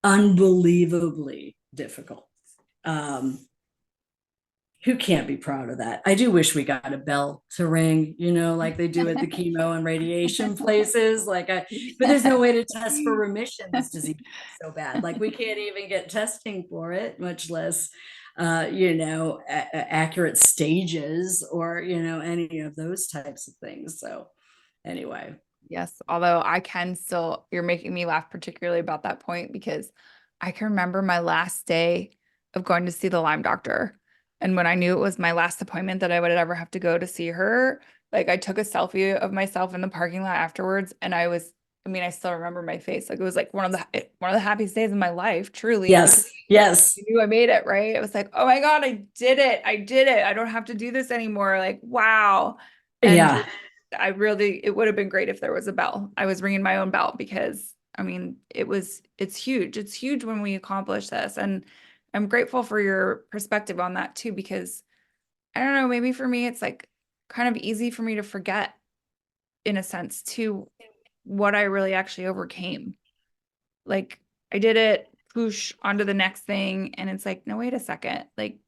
unbelievably difficult. Who can't be proud of that? I do wish we got a bell to ring, like they do at the chemo and radiation places. But there's no way to test for remission. This disease is so bad. Like, we can't even get testing for it, much less, accurate stages or, any of those types of things. So anyway. Yes, although you're making me laugh particularly about that point, because I can remember my last day of going to see the Lyme doctor. And when I knew it was my last appointment that I would ever have to go to see her, like, I took a selfie of myself in the parking lot afterwards, and I still remember my face. Like, it was like one of the happiest days of my life, truly. Yes. Yes. I knew I made it, right? It was like, oh my God, I did it. I did it. I don't have to do this anymore. Like, wow. And Yeah. it would have been great if there was a bell. I was ringing my own bell because it's huge. It's huge when we accomplish this. And I'm grateful for your perspective on that too, because I don't know, maybe for me, it's like kind of easy for me to forget, in a sense, too, what I really actually overcame. Like, I did it, push onto the next thing. And it's like, no, wait a second. Like,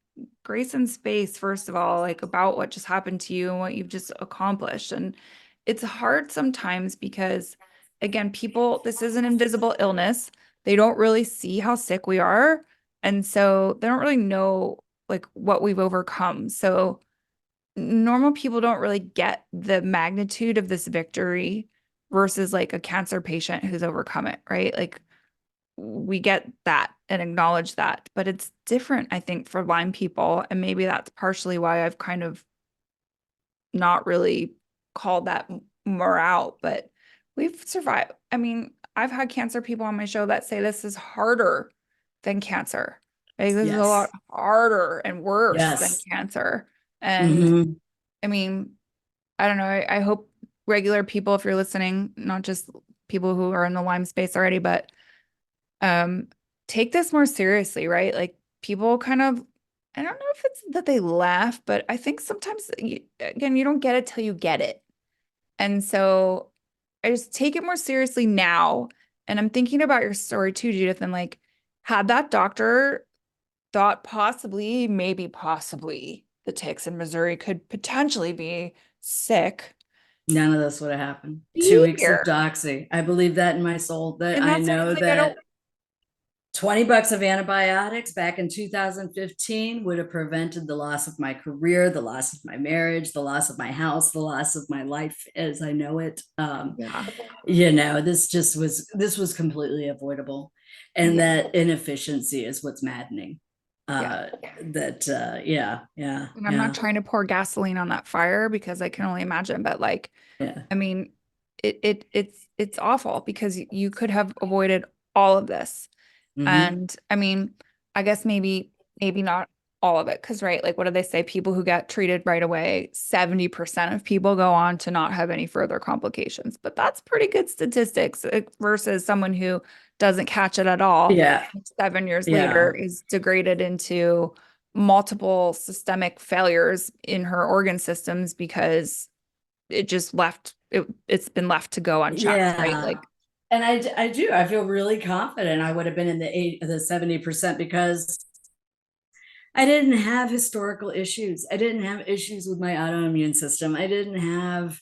grace and space, first of all, like, about what just happened to you and what you've just accomplished. And it's hard sometimes because, again, this is an invisible illness. They don't really see how sick we are. And so they don't really know, like, what we've overcome. So normal people don't really get the magnitude of this victory versus like a cancer patient who's overcome it, right? Like, we get that and acknowledge that, but it's different, I think, for Lyme people. And maybe that's partially why I've kind of not really called that more out, but we've survived. I've had cancer people on my show that say this is harder than cancer. Like this is a lot Yes. harder and worse than Yes. cancer. And Hmm. I mean, I don't know. I hope regular people, if you're listening, not just people who are in the Lyme space already, but um, take this more seriously, right? Like people kind of, I don't know if it's that they laugh, but I think sometimes, again, you don't get it till you get it. And so I just take it more seriously now. And I'm thinking about your story too, Judith, and like, had that doctor thought possibly, maybe possibly the ticks in Missouri could potentially be sick, None of this would have happened. be 2 weeks of here. doxy. I believe that in my soul. That And I that's why know it's like, I that don't, $20 of antibiotics back in 2015 would have prevented the loss of my career, the loss of my marriage, the loss of my house, the loss of my life as I know it. yeah, This was completely avoidable. And yeah, that inefficiency is what's maddening. yeah. Yeah, And I'm not yeah, trying to pour gasoline on that fire because I can only imagine, but like, yeah. I mean, it's awful because you could have avoided all of this. Hmm. And I mean, I guess maybe not all of it because right, like what do they say? People who get treated right away, 70% of people go on to not have any further complications. But that's pretty good statistics versus someone who doesn't catch it at all. Yeah, 7 years later yeah. is degraded into multiple systemic failures in her organ systems because it's been left to go unchecked, right? Yeah. Like, And I do. I feel really confident I would have been in the 70% because I didn't have historical issues. I didn't have issues with my autoimmune system. I didn't have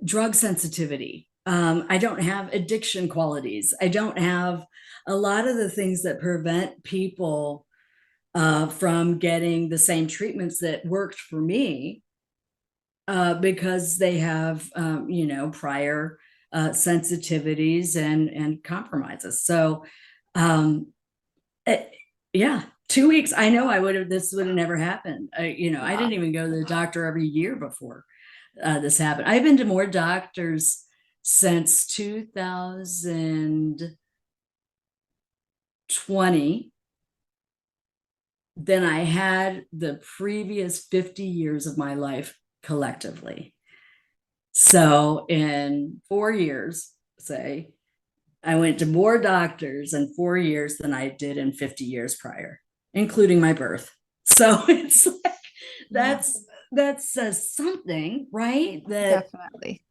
drug sensitivity. I don't have addiction qualities. I don't have a lot of the things that prevent people from getting the same treatments that worked for me because they have, prior sensitivities and compromises. So, um, it, yeah, 2 weeks. I know I would have. This would have never happened. I yeah. didn't even go to the doctor every year before this happened. I've been to more doctors since 2020 than I had the previous 50 years of my life collectively. So in 4 years, say, I went to more doctors in 4 years than I did in 50 years prior, including my birth. So it's like Yeah, that says something, right? That definitely.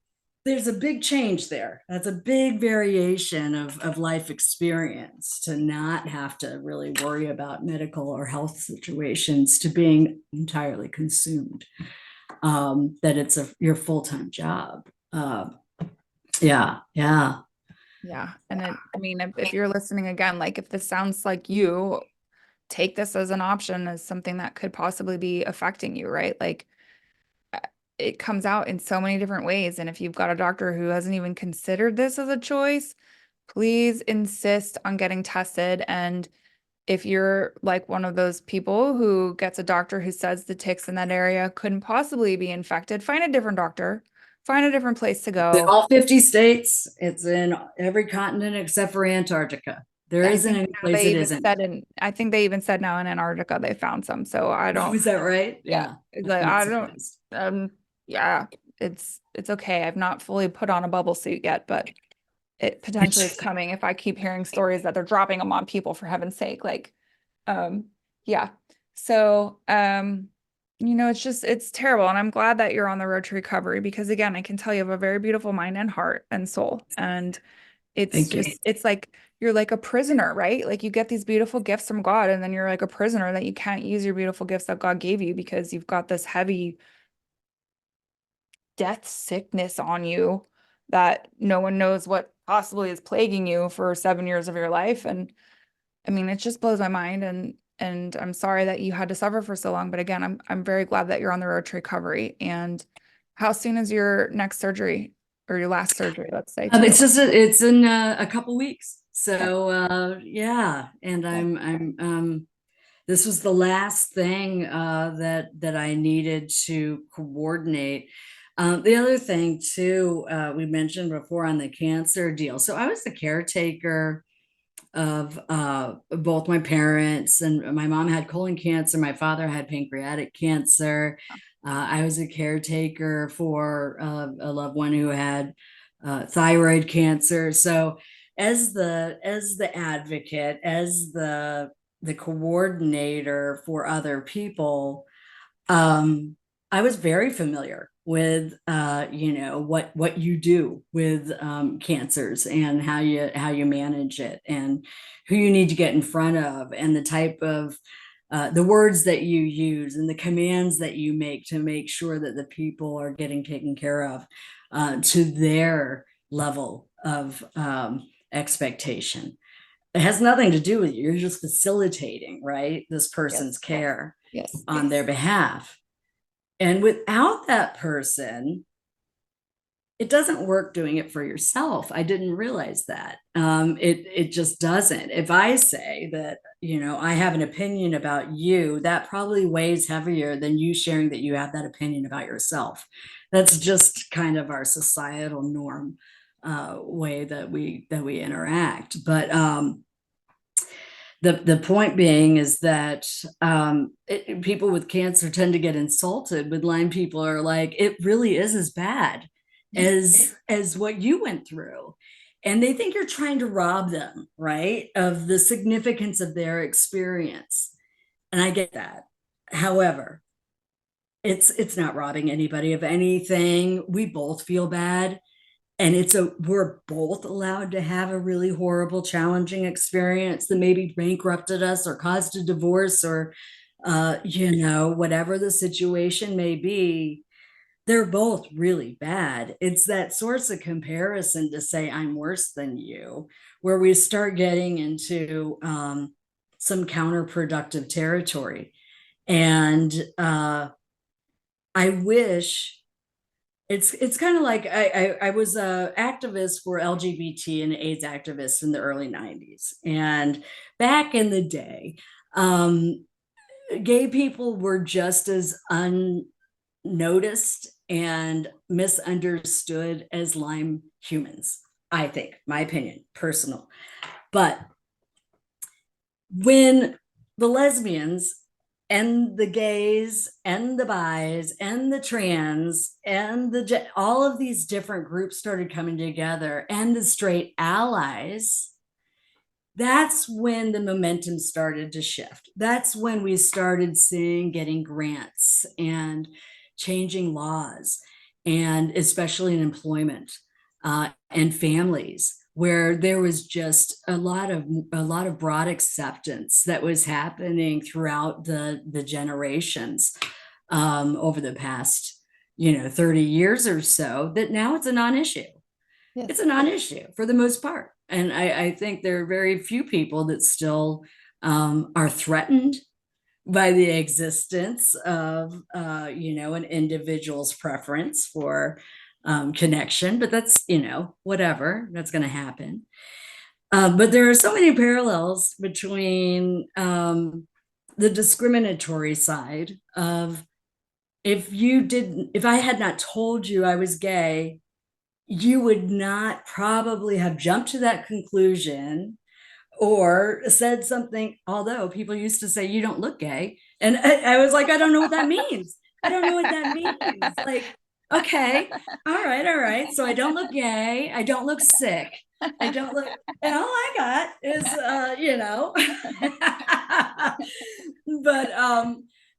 there's a big change there. That's a big variation of life experience to not have to really worry about medical or health situations to being entirely consumed. That it's your full-time job. Yeah, yeah. Yeah. And I mean, if you're listening again, like if this sounds like you, take this as an option as something that could possibly be affecting you, right? Like uh, it comes out in so many different ways. And if you've got a doctor who hasn't even considered this as a choice, please insist on getting tested. And if you're like one of those people who gets a doctor who says the ticks in that area couldn't possibly be infected, find a different doctor, find a different place to In go. all 50 states, it's in every continent except for Antarctica. There I isn't think any now place they it even isn't. said I think they even said now in Antarctica they found some. So I Oh, don't, is that right? yeah, Yeah. it's like I'm not I don't, surprised. yeah, it's okay. I've not fully put on a bubble suit yet, but it potentially is coming if I keep hearing stories that they're dropping them on people for heaven's sake. Like, um, yeah. So, it's terrible. And I'm glad that you're on the road to recovery because again, I can tell you have a very beautiful mind and heart and soul. And Thank you. it's like you're like a prisoner, right? Like you get these beautiful gifts from God, and then you're like a prisoner that you can't use your beautiful gifts that God gave you because you've got this heavy death sickness on you that no one knows what possibly is plaguing you for 7 years of your life. And I mean, it just blows my mind. And I'm sorry that you had to suffer for so long. But again, I'm very glad that you're on the road to recovery. And how soon is your next surgery or your last surgery, let's say, too? It's in a couple weeks. Okay. So yeah, and Okay. I'm this was the last thing that I needed to coordinate. The other thing too, we mentioned before on the cancer deal. So I was the caretaker of both my parents, and my mom had colon cancer. My father had pancreatic cancer. I was a caretaker for a loved one who had thyroid cancer. So as the advocate, as the coordinator for other people, I was very familiar with what you do with cancers and how you manage it and who you need to get in front of and the type of the words that you use and the commands that you make to make sure that the people are getting taken care of to their level of expectation. It has nothing to do with you. You're just facilitating, right, this person's care on their behalf. And without that person, it doesn't work doing it for yourself. I didn't realize that. It just doesn't. If I say that, I have an opinion about you, that probably weighs heavier than you sharing that you have that opinion about yourself. That's just kind of our societal norm way that we interact. But the point being is that people with cancer tend to get insulted with Lyme. People are like, it really is as bad as what you went through. And they think you're trying to rob them, right, of the significance of their experience. And I get that. However, it's not robbing anybody of anything. We both feel bad. And we're both allowed to have a really horrible, challenging experience that maybe bankrupted us or caused a divorce or, whatever the situation may be. They're both really bad. It's that source of comparison to say I'm worse than you, where we start getting into some counterproductive territory. And I wish it's kind of like I was a activist for LGBT and AIDS activists in the early 90s. And back in the day, gay people were just as unnoticed and misunderstood as Lyme humans, I think, my opinion, personal. But when the lesbians and the gays and the bis and the trans and all of these different groups started coming together, and the straight allies, that's when the momentum started to shift. That's when we started seeing getting grants and changing laws, and especially in employment and families, where there was just a lot of broad acceptance that was happening throughout the generations over the past 30 years or so, that now it's a non-issue. Yes. It's a non-issue for the most part. And I think there are very few people that still are threatened by the existence of an individual's preference for connection, but that's whatever, that's going to happen. But there are so many parallels between the discriminatory side of, if I had not told you I was gay, you would not probably have jumped to that conclusion or said something, although people used to say, you don't look gay. And I was like, I don't know what that means. I don't know what that means. Like, okay, all right. So I don't look gay. I don't look sick. I don't look, and all I got is, but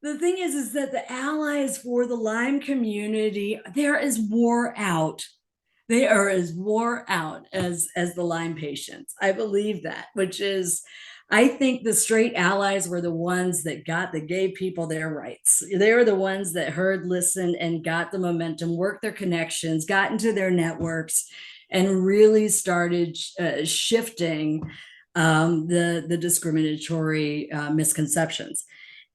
the thing is that the allies for the Lyme community, they're as wore out. They are as wore out as the Lyme patients. I believe that, which is, I think the straight allies were the ones that got the gay people their rights. They were the ones that heard, listened, and got the momentum, worked their connections, got into their networks, and really started shifting the discriminatory misconceptions.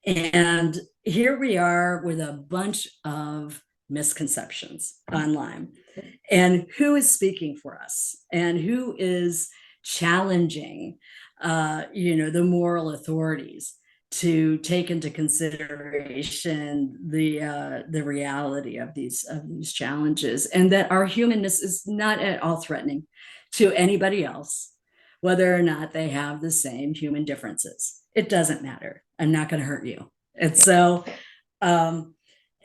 And here we are with a bunch of misconceptions on Lyme. And who is speaking for us, and who is challenging the moral authorities to take into consideration the reality of these challenges, and that our humanness is not at all threatening to anybody else, whether or not they have the same human differences. It doesn't matter. I'm not going to hurt you. And so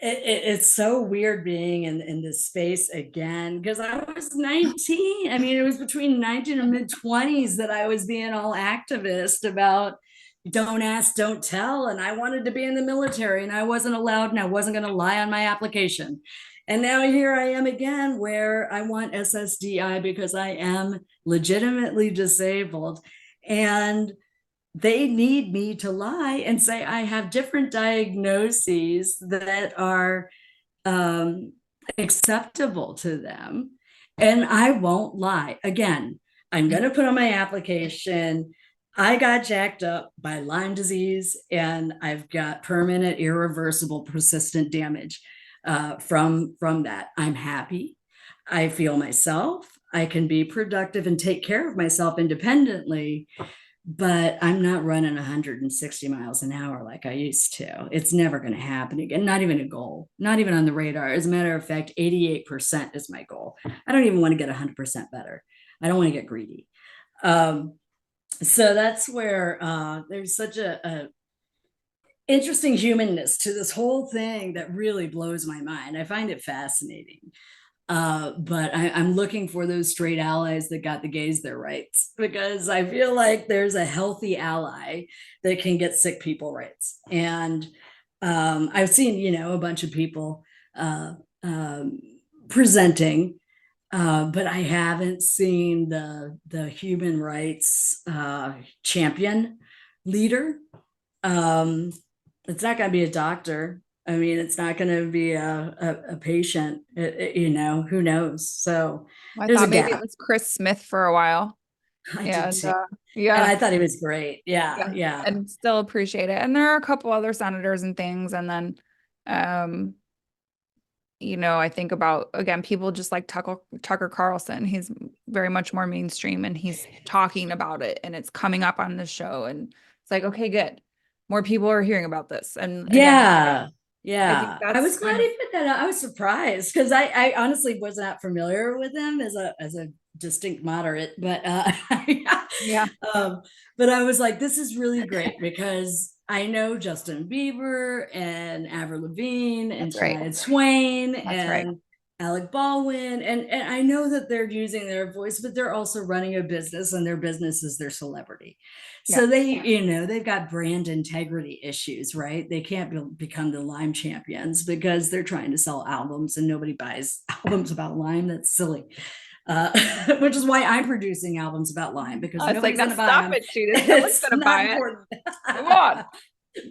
it's so weird being in this space again, because I was 19. I mean, it was between 19 and mid 20s that I was being all activist about don't ask, don't tell. And I wanted to be in the military and I wasn't allowed, and I wasn't going to lie on my application. And now here I am again, where I want SSDI because I am legitimately disabled. And they need me to lie and say I have different diagnoses that are acceptable to them. And I won't lie. Again, I'm going to put on my application, I got jacked up by Lyme disease, and I've got permanent, irreversible, persistent damage from that. I'm happy. I feel myself. I can be productive and take care of myself independently, but I'm not running 160 miles an hour like I used to. It's never going to happen again. Not even a goal, not even on the radar. As a matter of fact, 88% is my goal. I don't even want to get 100% better. I don't want to get greedy. So that's where there's such a interesting humanness to this whole thing that really blows my mind. I find it fascinating. But I'm looking for those straight allies that got the gays their rights, because I feel like there's a healthy ally that can get sick people rights. And I've seen, a bunch of people presenting, but I haven't seen the human rights champion leader. It's not going to be a doctor. I mean, it's not going to be a patient, who knows? So I there's a thought maybe gap. it was Chris Smith for a while. I did too. And Yeah. I thought he was great. Yeah. And still appreciate it. And there are a couple other senators and things. And then, I think about, again, people just like Tucker Carlson. He's very much more mainstream, and he's talking about it, and it's coming up on the show. And it's like, okay, good. More people are hearing about this. And again, I think I was that's glad he put that out. I was surprised, because I honestly was not familiar with him as a distinct moderate, but yeah. But I was like, this is really great, because I know Justin Bieber and Avril Lavigne and That's right. Shania Twain That's and right. Alec Baldwin, and I know that they're using their voice, but they're also running a business, and their business is their celebrity. So they've got brand integrity issues, right? They can't become the Lyme champions because they're trying to sell albums, and nobody buys albums about Lyme. That's silly. Which is why I'm producing albums about Lyme, because nobody's going to buy them. It, Judith. No one's going to buy important. it. Come on.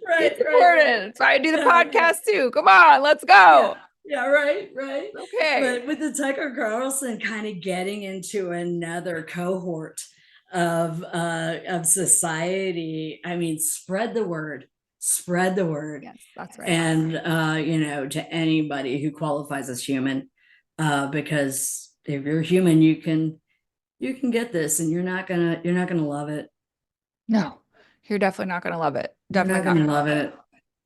Right. It's important. That's why I do the podcast too. Come on, let's go. Yeah, right. Okay. But with the Tucker Carlson kind of getting into another cohort of society, I mean, spread the word. Yes, that's right. And to anybody who qualifies as human, because if you're human, you can get this, and you're not gonna love it. No, you're definitely not gonna love it. Definitely not gonna love it.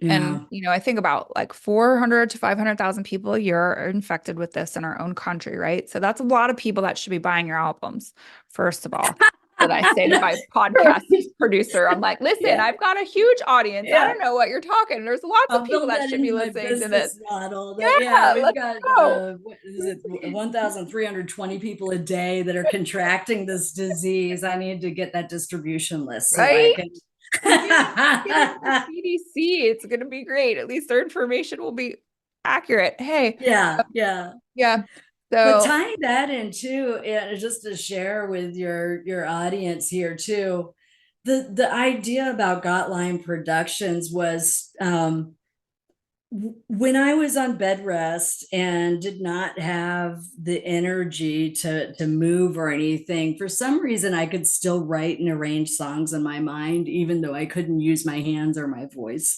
And, I think about like 400 to 500,000 people a year are infected with this in our own country, right? So that's a lot of people that should be buying your albums, first of all. That I say to my podcast producer, I'm like, listen, I've got a huge audience. I don't know what you're talking. There's lots of people that should be listening to this model. We've got 1,320 people a day that are contracting this disease. I need to get that distribution list, so right? I can CDC, it's going to be great. At least their information will be accurate. Hey. Yeah. So, but tying that in too, just to share with your audience here too, the idea about Got Lyme Productions was when I was on bed rest and did not have the energy to move or anything. For some reason, I could still write and arrange songs in my mind, even though I couldn't use my hands or my voice.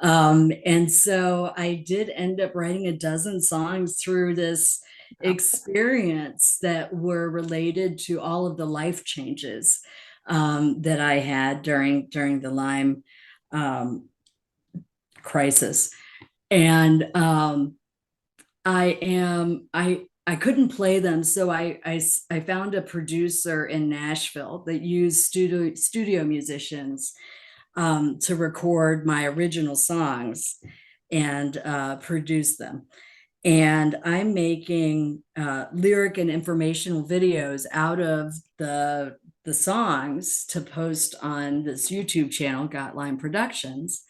And so I did end up writing a dozen songs through this experience that were related to all of the life changes that I had during the Lyme crisis. And I couldn't play them, so I found a producer in Nashville that used studio musicians to record my original songs and produce them. And I'm making lyric and informational videos out of the songs to post on this YouTube channel, Got Lyme Productions.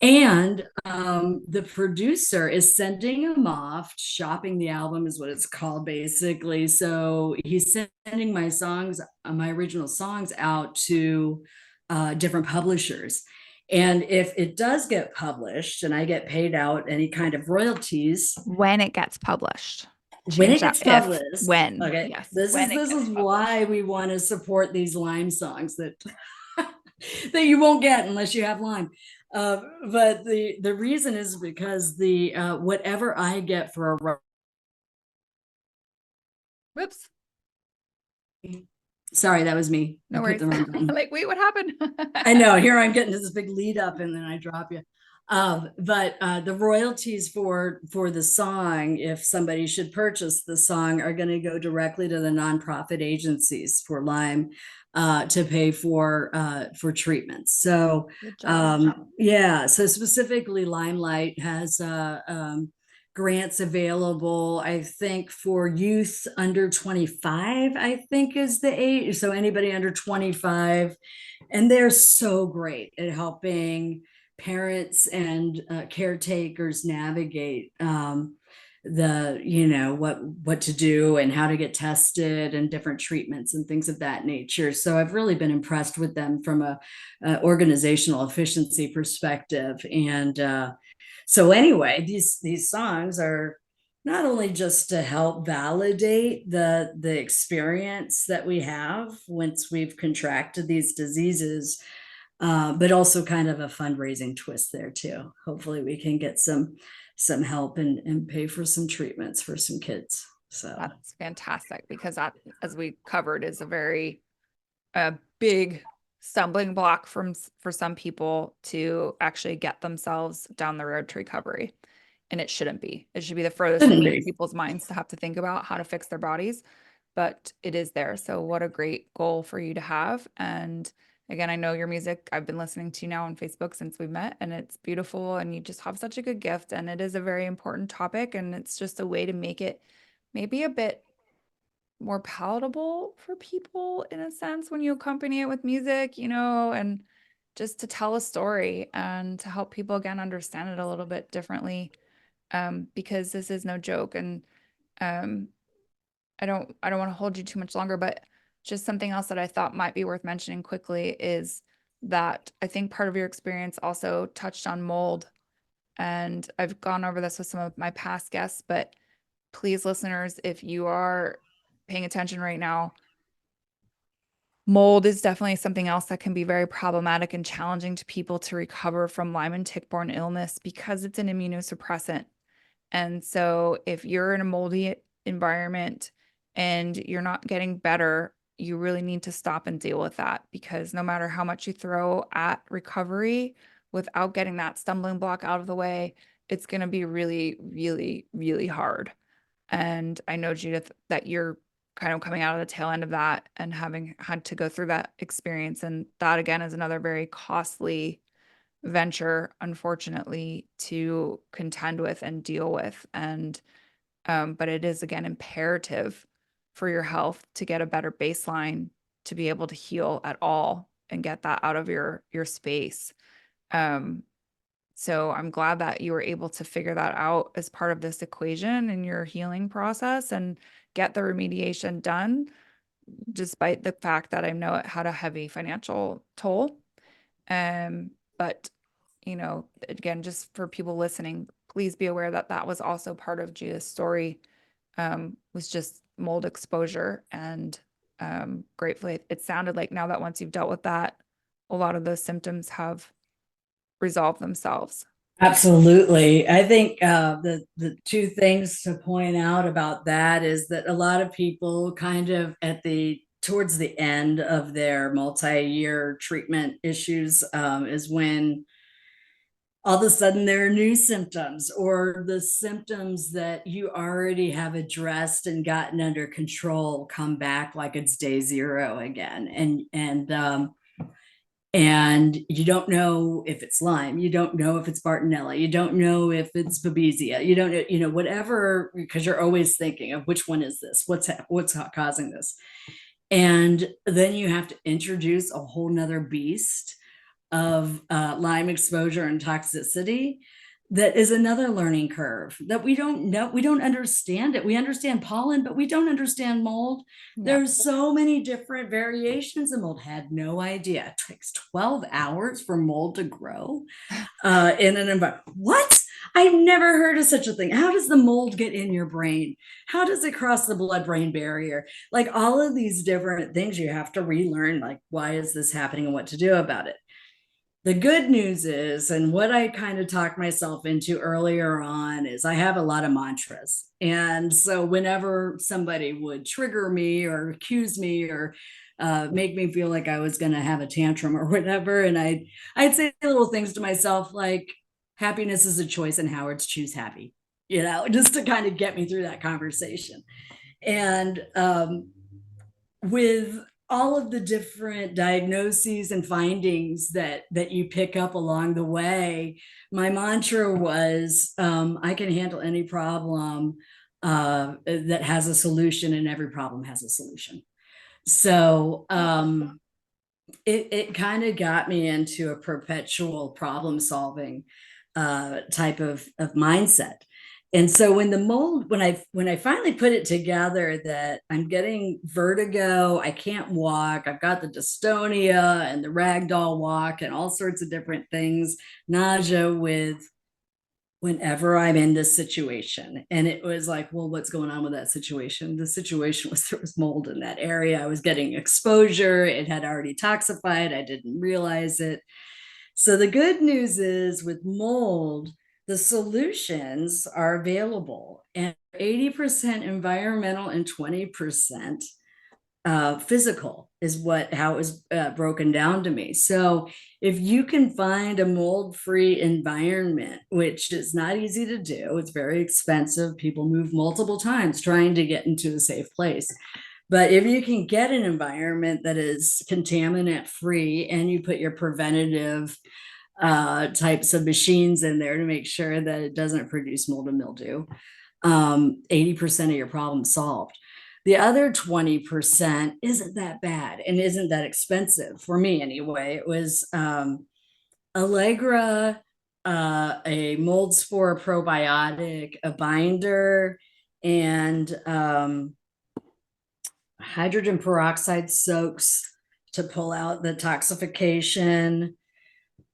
And the producer is sending him off. Shopping the album is what it's called, basically. So he's sending my songs, my original songs, out to different publishers. And if it does get published and I get paid out any kind of royalties, When it gets published. when it Change gets that. published, When. okay, Yes. this when it is gets why we want to support these Lyme songs that that you won't get unless you have Lyme. But the reason is because the whatever I get for a Whoops. sorry, that was me. No I worries. clicked the wrong button. Like, wait, what happened? I know. Here I'm getting to this big lead up, and then I drop you. But the royalties for the song, if somebody should purchase the song, are going to go directly to the nonprofit agencies for Lyme to pay for treatments. So Good job. yeah, so specifically Limelight has grants available, I think, for youth under 25, I think is the age. So anybody under 25, and they're so great at helping parents and caretakers navigate what to do and how to get tested and different treatments and things of that nature. So I've really been impressed with them from a organizational efficiency perspective. And so anyway, these songs are not only just to help validate the experience that we have once we've contracted these diseases, but also kind of a fundraising twist there too. Hopefully we can get some help and pay for some treatments for some kids. So that's fantastic, because that, as we covered, is a very big stumbling block for some people to actually get themselves down the road to recovery. And it shouldn't be. It should be the furthest from people's minds to have to think about how to fix their bodies, but it is there. So what a great goal for you to have. And again, I know your music, I've been listening to you now on Facebook since we met, and it's beautiful, and you just have such a good gift, and it is a very important topic, and it's just a way to make it maybe a bit more palatable for people in a sense when you accompany it with music, and just to tell a story and to help people again understand it a little bit differently, because this is no joke. And um, I don't want to hold you too much longer, but just something else that I thought might be worth mentioning quickly is that I think part of your experience also touched on mold. And I've gone over this with some of my past guests, but please, listeners, if you are paying attention right now, mold is definitely something else that can be very problematic and challenging to people to recover from Lyme and tick-borne illness, because it's an immunosuppressant. And so if you're in a moldy environment and you're not getting better, you really need to stop and deal with that, because no matter how much you throw at recovery, without getting that stumbling block out of the way, it's going to be really, really, really hard. And I know, Judith, that you're kind of coming out of the tail end of that and having had to go through that experience. And that, again, is another very costly venture, unfortunately, to contend with and deal with. And, but it is, again, imperative for your health to get a better baseline to be able to heal at all and get that out of your space. So I'm glad that you were able to figure that out as part of this equation in your healing process and get the remediation done, despite the fact that I know it had a heavy financial toll. But, again, just for people listening, please be aware that that was also part of Judith's story, was just mold exposure. And gratefully, it sounded like now that once you've dealt with that, a lot of those symptoms have resolve themselves. absolutely. I think the two things to point out about that is that a lot of people kind of at the towards the end of their multi-year treatment issues, is when all of a sudden there are new symptoms, or the symptoms that you already have addressed and gotten under control come back like it's day zero again. And you don't know if it's Lyme, you don't know if it's Bartonella, you don't know if it's babesia, you don't know, whatever, because you're always thinking of which one is this, what's causing this. And then you have to introduce a whole nother beast of Lyme exposure and toxicity. That is another learning curve that we don't know. We don't understand it. We understand pollen, but we don't understand mold. Yeah. There's so many different variations of mold. Had no idea. It takes 12 hours for mold to grow in an environment. What? I've never heard of such a thing. How does the mold get in your brain? How does it cross the blood-brain barrier? Like all of these different things you have to relearn, like why is this happening and what to do about it. The good news is, and what I kind of talked myself into earlier on, is I have a lot of mantras. And so whenever somebody would trigger me or accuse me or make me feel like I was going to have a tantrum or whatever, and I'd say little things to myself like, happiness is a choice and Howard's choose happy, just to kind of get me through that conversation. And with all of the different diagnoses and findings that you pick up along the way, my mantra was, I can handle any problem that has a solution, and every problem has a solution. So it kind of got me into a perpetual problem solving type of mindset. And so when I finally put it together that I'm getting vertigo, I can't walk, I've got the dystonia and the ragdoll walk and all sorts of different things, nausea with whenever I'm in this situation. And it was like, well, what's going on with that situation? The situation was there was mold in that area. I was getting exposure. It had already toxified. I didn't realize it. So the good news is with mold, the solutions are available, and 80% environmental and 20% physical is how it was broken down to me. So if you can find a mold-free environment, which is not easy to do, it's very expensive. People move multiple times trying to get into a safe place. But if you can get an environment that is contaminant free, and you put your preventative types of machines in there to make sure that it doesn't produce mold and mildew, 80% of your problem solved. The other 20% isn't that bad and isn't that expensive for me anyway. It was Allegra, a mold spore probiotic, a binder, and hydrogen peroxide soaks to pull out the toxification,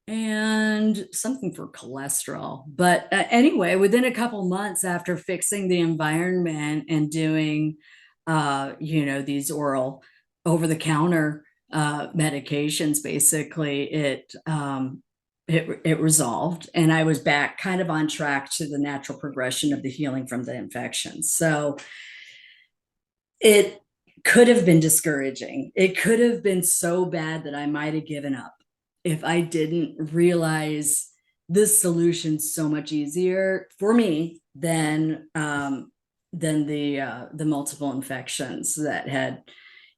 and something for cholesterol. But anyway, within a couple months after fixing the environment and doing, these oral over-the-counter medications, basically it resolved, and I was back kind of on track to the natural progression of the healing from the infection. So it could have been discouraging. It could have been so bad that I might have given up if I didn't realize this solution's so much easier for me than the multiple infections that had,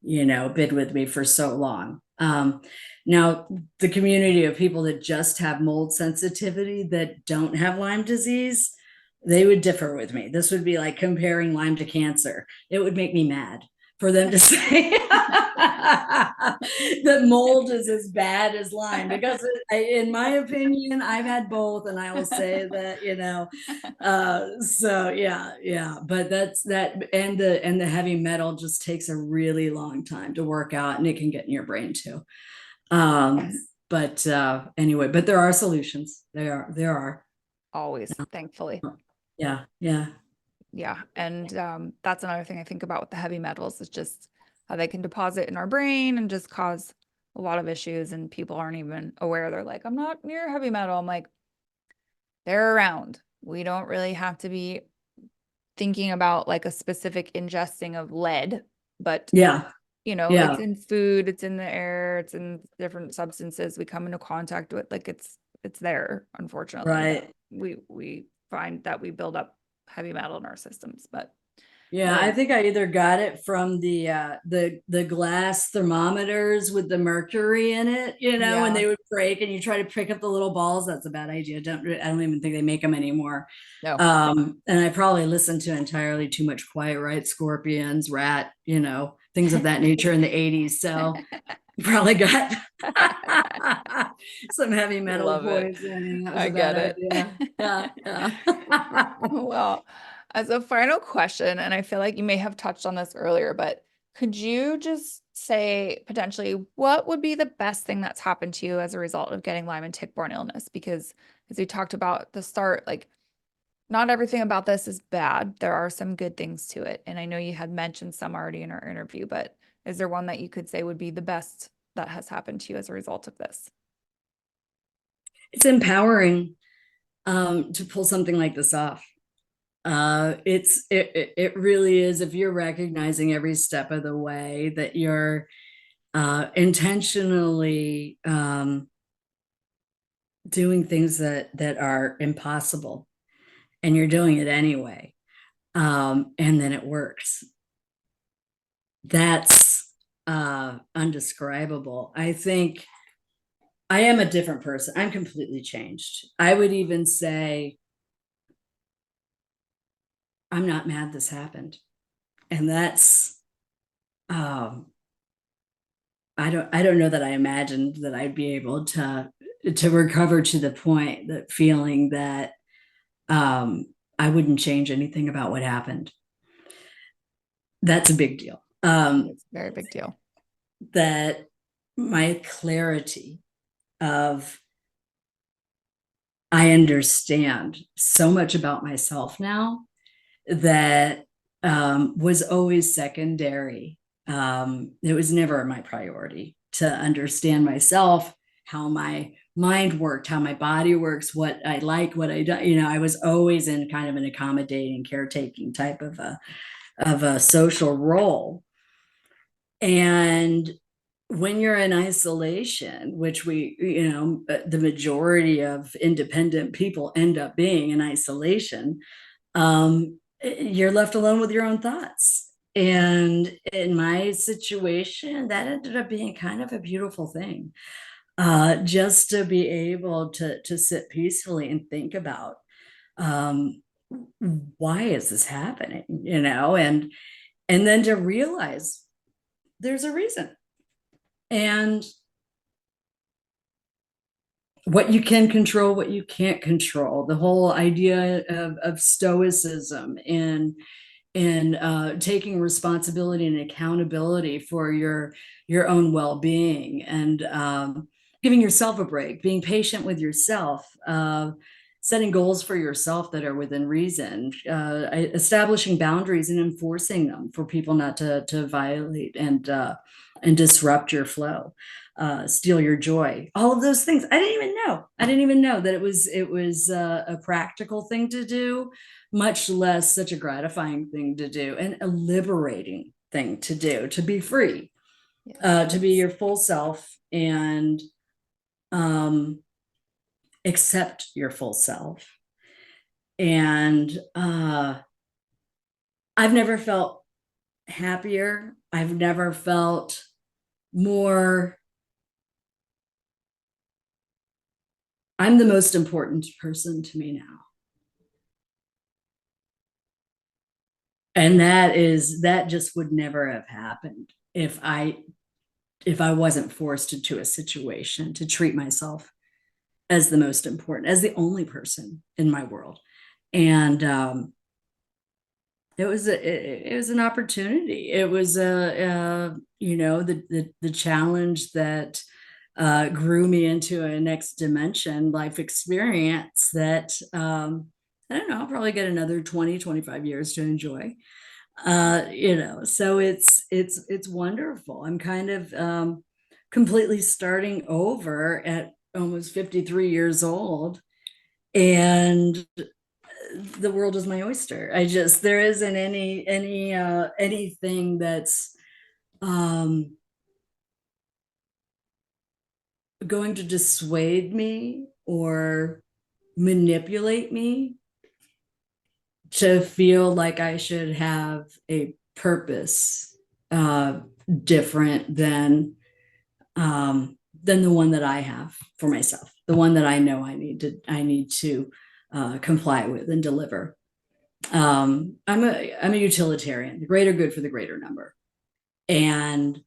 been with me for so long. Now, the community of people that just have mold sensitivity that don't have Lyme disease, they would differ with me. This would be like comparing Lyme to cancer. It would make me mad for them to say that mold is as bad as Lyme, because in my opinion, I've had both, and I will say that, so yeah, but that's that. And the heavy metal just takes a really long time to work out, and it can get in your brain too. But anyway, but there are solutions. There are Always, thankfully. Yeah. Yeah. And that's another thing I think about with the heavy metals, is just how they can deposit in our brain and just cause a lot of issues, and people aren't even aware. They're like, I'm not near heavy metal. I'm like, they're around. We don't really have to be thinking about like a specific ingesting of lead, but Yeah. It's Yeah. in food, it's in the air, it's in different substances we come into contact with. Like it's there, unfortunately, that Right. we find that we build up heavy metal in our systems. But Yeah, I uh, think I either got it from the glass thermometers with the mercury in it, and yeah, they would break and you try to pick up the little balls. That's a bad idea. I don't even think they make them anymore. no. And I probably listened to entirely too much Quiet Riot, Scorpions, Rat, things of that nature in the 80s. So probably got some heavy metal Love it. poisoning. That was I a bad get it. idea. Yeah, yeah. Well, as a final question, and I feel like you may have touched on this earlier, but could you just say potentially what would be the best thing that's happened to you as a result of getting Lyme and tick-borne illness? Because as we talked about at the start, like not everything about this is bad. There are some good things to it. And I know you had mentioned some already in our interview, but is there one that you could say would be the best that has happened to you as a result of this? It's empowering to pull something like this off. It really is. If you're recognizing every step of the way that you're intentionally doing things that are impossible, and you're doing it anyway, and then it works. That's undescribable. I think I am a different person. I'm completely changed. I would even say I'm not mad this happened. And that's I don't know that I imagined that I'd be able to recover to the point that feeling that I wouldn't change anything about what happened. That's a big deal. It's a very big deal. That my clarity of I understand so much about myself now that was always secondary. It was never my priority to understand myself, how my mind worked, how my body works, what I like, what I don't. I was always in kind of an accommodating, caretaking type of a social role. And when you're in isolation, which the majority of independent people end up being in isolation, you're left alone with your own thoughts. And in my situation, that ended up being kind of a beautiful thing. Just to be able to sit peacefully and think about um, why is this happening, and then to realize there's a reason. And what you can control, what you can't control, the whole idea of stoicism and taking responsibility and accountability for your own well-being, and giving yourself a break, being patient with yourself, setting goals for yourself that are within reason, establishing boundaries and enforcing them for people not to violate and disrupt your flow, steal your joy, all of those things. I didn't even know that it was a practical thing to do, much less such a gratifying thing to do, and a liberating thing to do, to be free, Yes. to be your full self, and um, accept your full self. And I've never felt happier. I've never felt more. I'm the most important person to me now. And that just would never have happened if I wasn't forced into a situation to treat myself as the most important, as the only person in my world. And it was an opportunity. It was the challenge that grew me into a next dimension life experience that I don't know, I'll probably get another 20-25 years to enjoy. So it's wonderful. I'm kind of completely starting over at almost 53 years old, and the world is my oyster. There isn't anything that's um, going to dissuade me or manipulate me to feel like I should have a purpose different than the one that I have for myself, the one that I know I need to comply with and deliver. I'm a utilitarian, the greater good for the greater number, and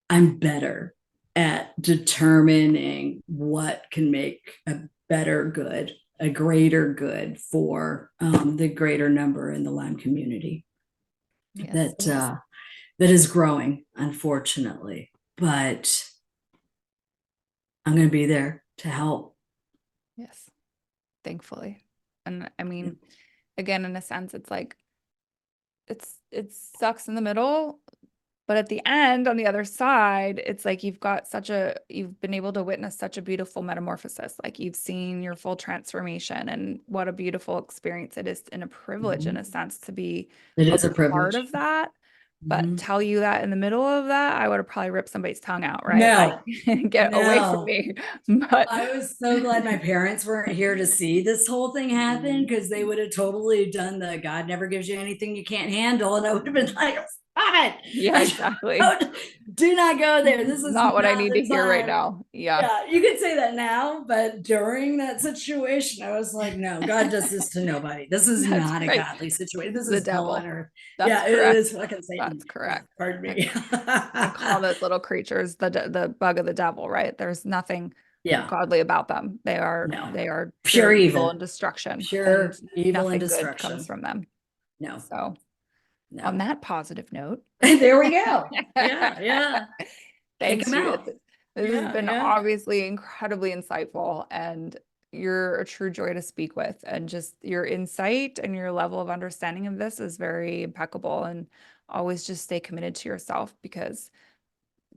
I'm better at determining what can make a better good, a greater good for the greater number in the Lyme community. Yes. That is growing, unfortunately, but I'm going to be there to help. Yes. Thankfully. And I mean, again, in a sense, it's like it sucks in the middle, but at the end, on the other side, it's like you've been able to witness such a beautiful metamorphosis. Like you've seen your full transformation, and what a beautiful experience it is, and a privilege in a sense to be It a is a part privilege. of that. But Mhm. tell you that in the middle of that, I would have probably ripped somebody's tongue out, right? No, Like, get away from no. me. But I was so glad my parents weren't here to see this whole thing happen, because they would have totally done the God never gives you anything you can't handle. And I would have been like, stop it. yeah, exactly. Do not go there. This is Not what I not need the to hear right time. now. Yeah. Yeah, you could say that now, but during that situation, I was like, no, God does this to nobody. This is That's not a right. godly situation. This The is hell on devil. earth. That's Yeah, it correct. is fucking Satan. That's correct. Pardon I, me. I call those little creatures the bug of the devil, right? There's nothing Yeah, godly about them. no. They are Pure pure evil evil. and destruction, and Pure evil and nothing good comes destruction. from them. No, So on no. that positive note, There we go. Yeah, yeah. Kick thanks, him Judith. out. This has Yeah, been yeah. obviously incredibly insightful, and you're a true joy to speak with. And just your insight and your level of understanding of this is very impeccable. And always just stay committed to yourself, because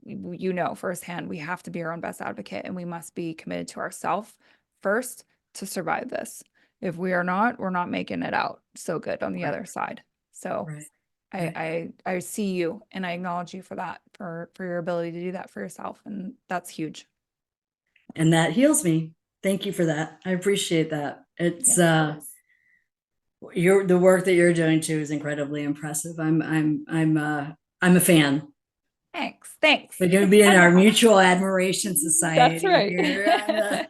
you know firsthand we have to be our own best advocate, and we must be committed to ourselves first to survive this. If we are not, we're not making it out so good on the Right, other side. So right, right. I see you, and I acknowledge you for that, for your ability to do that for yourself, and that's huge. And that heals me. Thank you for that. I appreciate that. It's Yes. the work that you're doing too is incredibly impressive. I'm a fan. Thanks. We're going to be in our mutual admiration That's society right. here. And,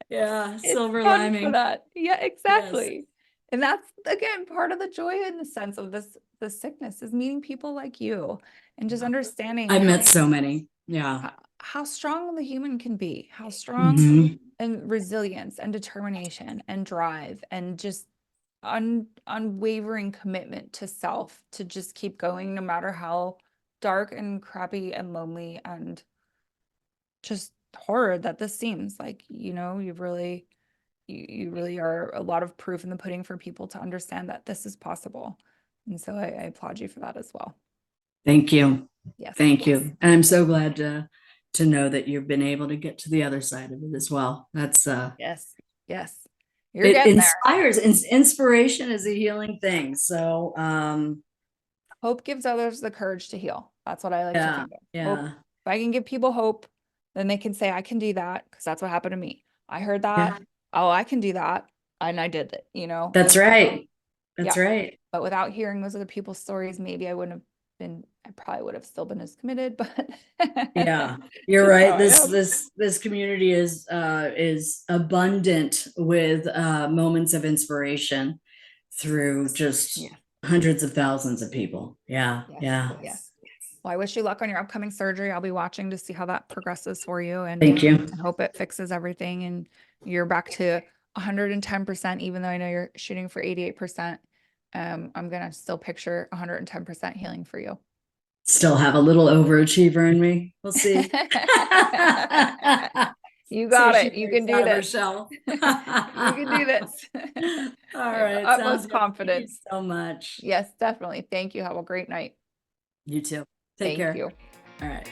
yeah, It's silver fun for liming. that. Yeah, Yes. exactly. And that's again part of the joy in the sense of this sickness is meeting people like you, and just understanding I've met so many. Yeah. how strong the human can be, how strong Mhm. and resilience and determination and drive and just unwavering commitment to self to just keep going no matter how dark and crappy and lonely and just horror that this seems. Like, you really are a lot of proof in the pudding for people to understand that this is possible. And so I applaud you for that as well. Thank you. Yes. Thank you. And I'm so glad to know that you've been able to get to the other side of it as well. That's Yes. Yes. You're it getting there. inspires. Inspiration is a healing thing. So Hope gives others the courage to heal. That's what I like to yeah, think of. Hope. yeah, If I can give people hope, then they can say, I can do that, because that's what happened to me. I heard yeah. that. Oh, I can do that. And I did it. That's right. That's Yeah. right. But without hearing those other people's stories, maybe I probably would have still been as committed, but Yeah, you're just how right. I This am. this community is abundant with moments of inspiration through just Yeah. hundreds of thousands of people. Yeah, Yes. yeah. Yes. Well, I wish you luck on your upcoming surgery. I'll be watching to see how that progresses for you, and Thank you. I hope it fixes everything and you're back to 110%, even though I know you're shooting for 88%. I'm gonna still picture 110% healing for you. Still have a little overachiever in me. We'll see. You See got if she it. You breaks can do out of her this. shell. You can do this. All I have right, sounds utmost good. Thank you confidence. so much. Yes, definitely. Thank you. Have a great night. You too. Take Thank care. you. All right.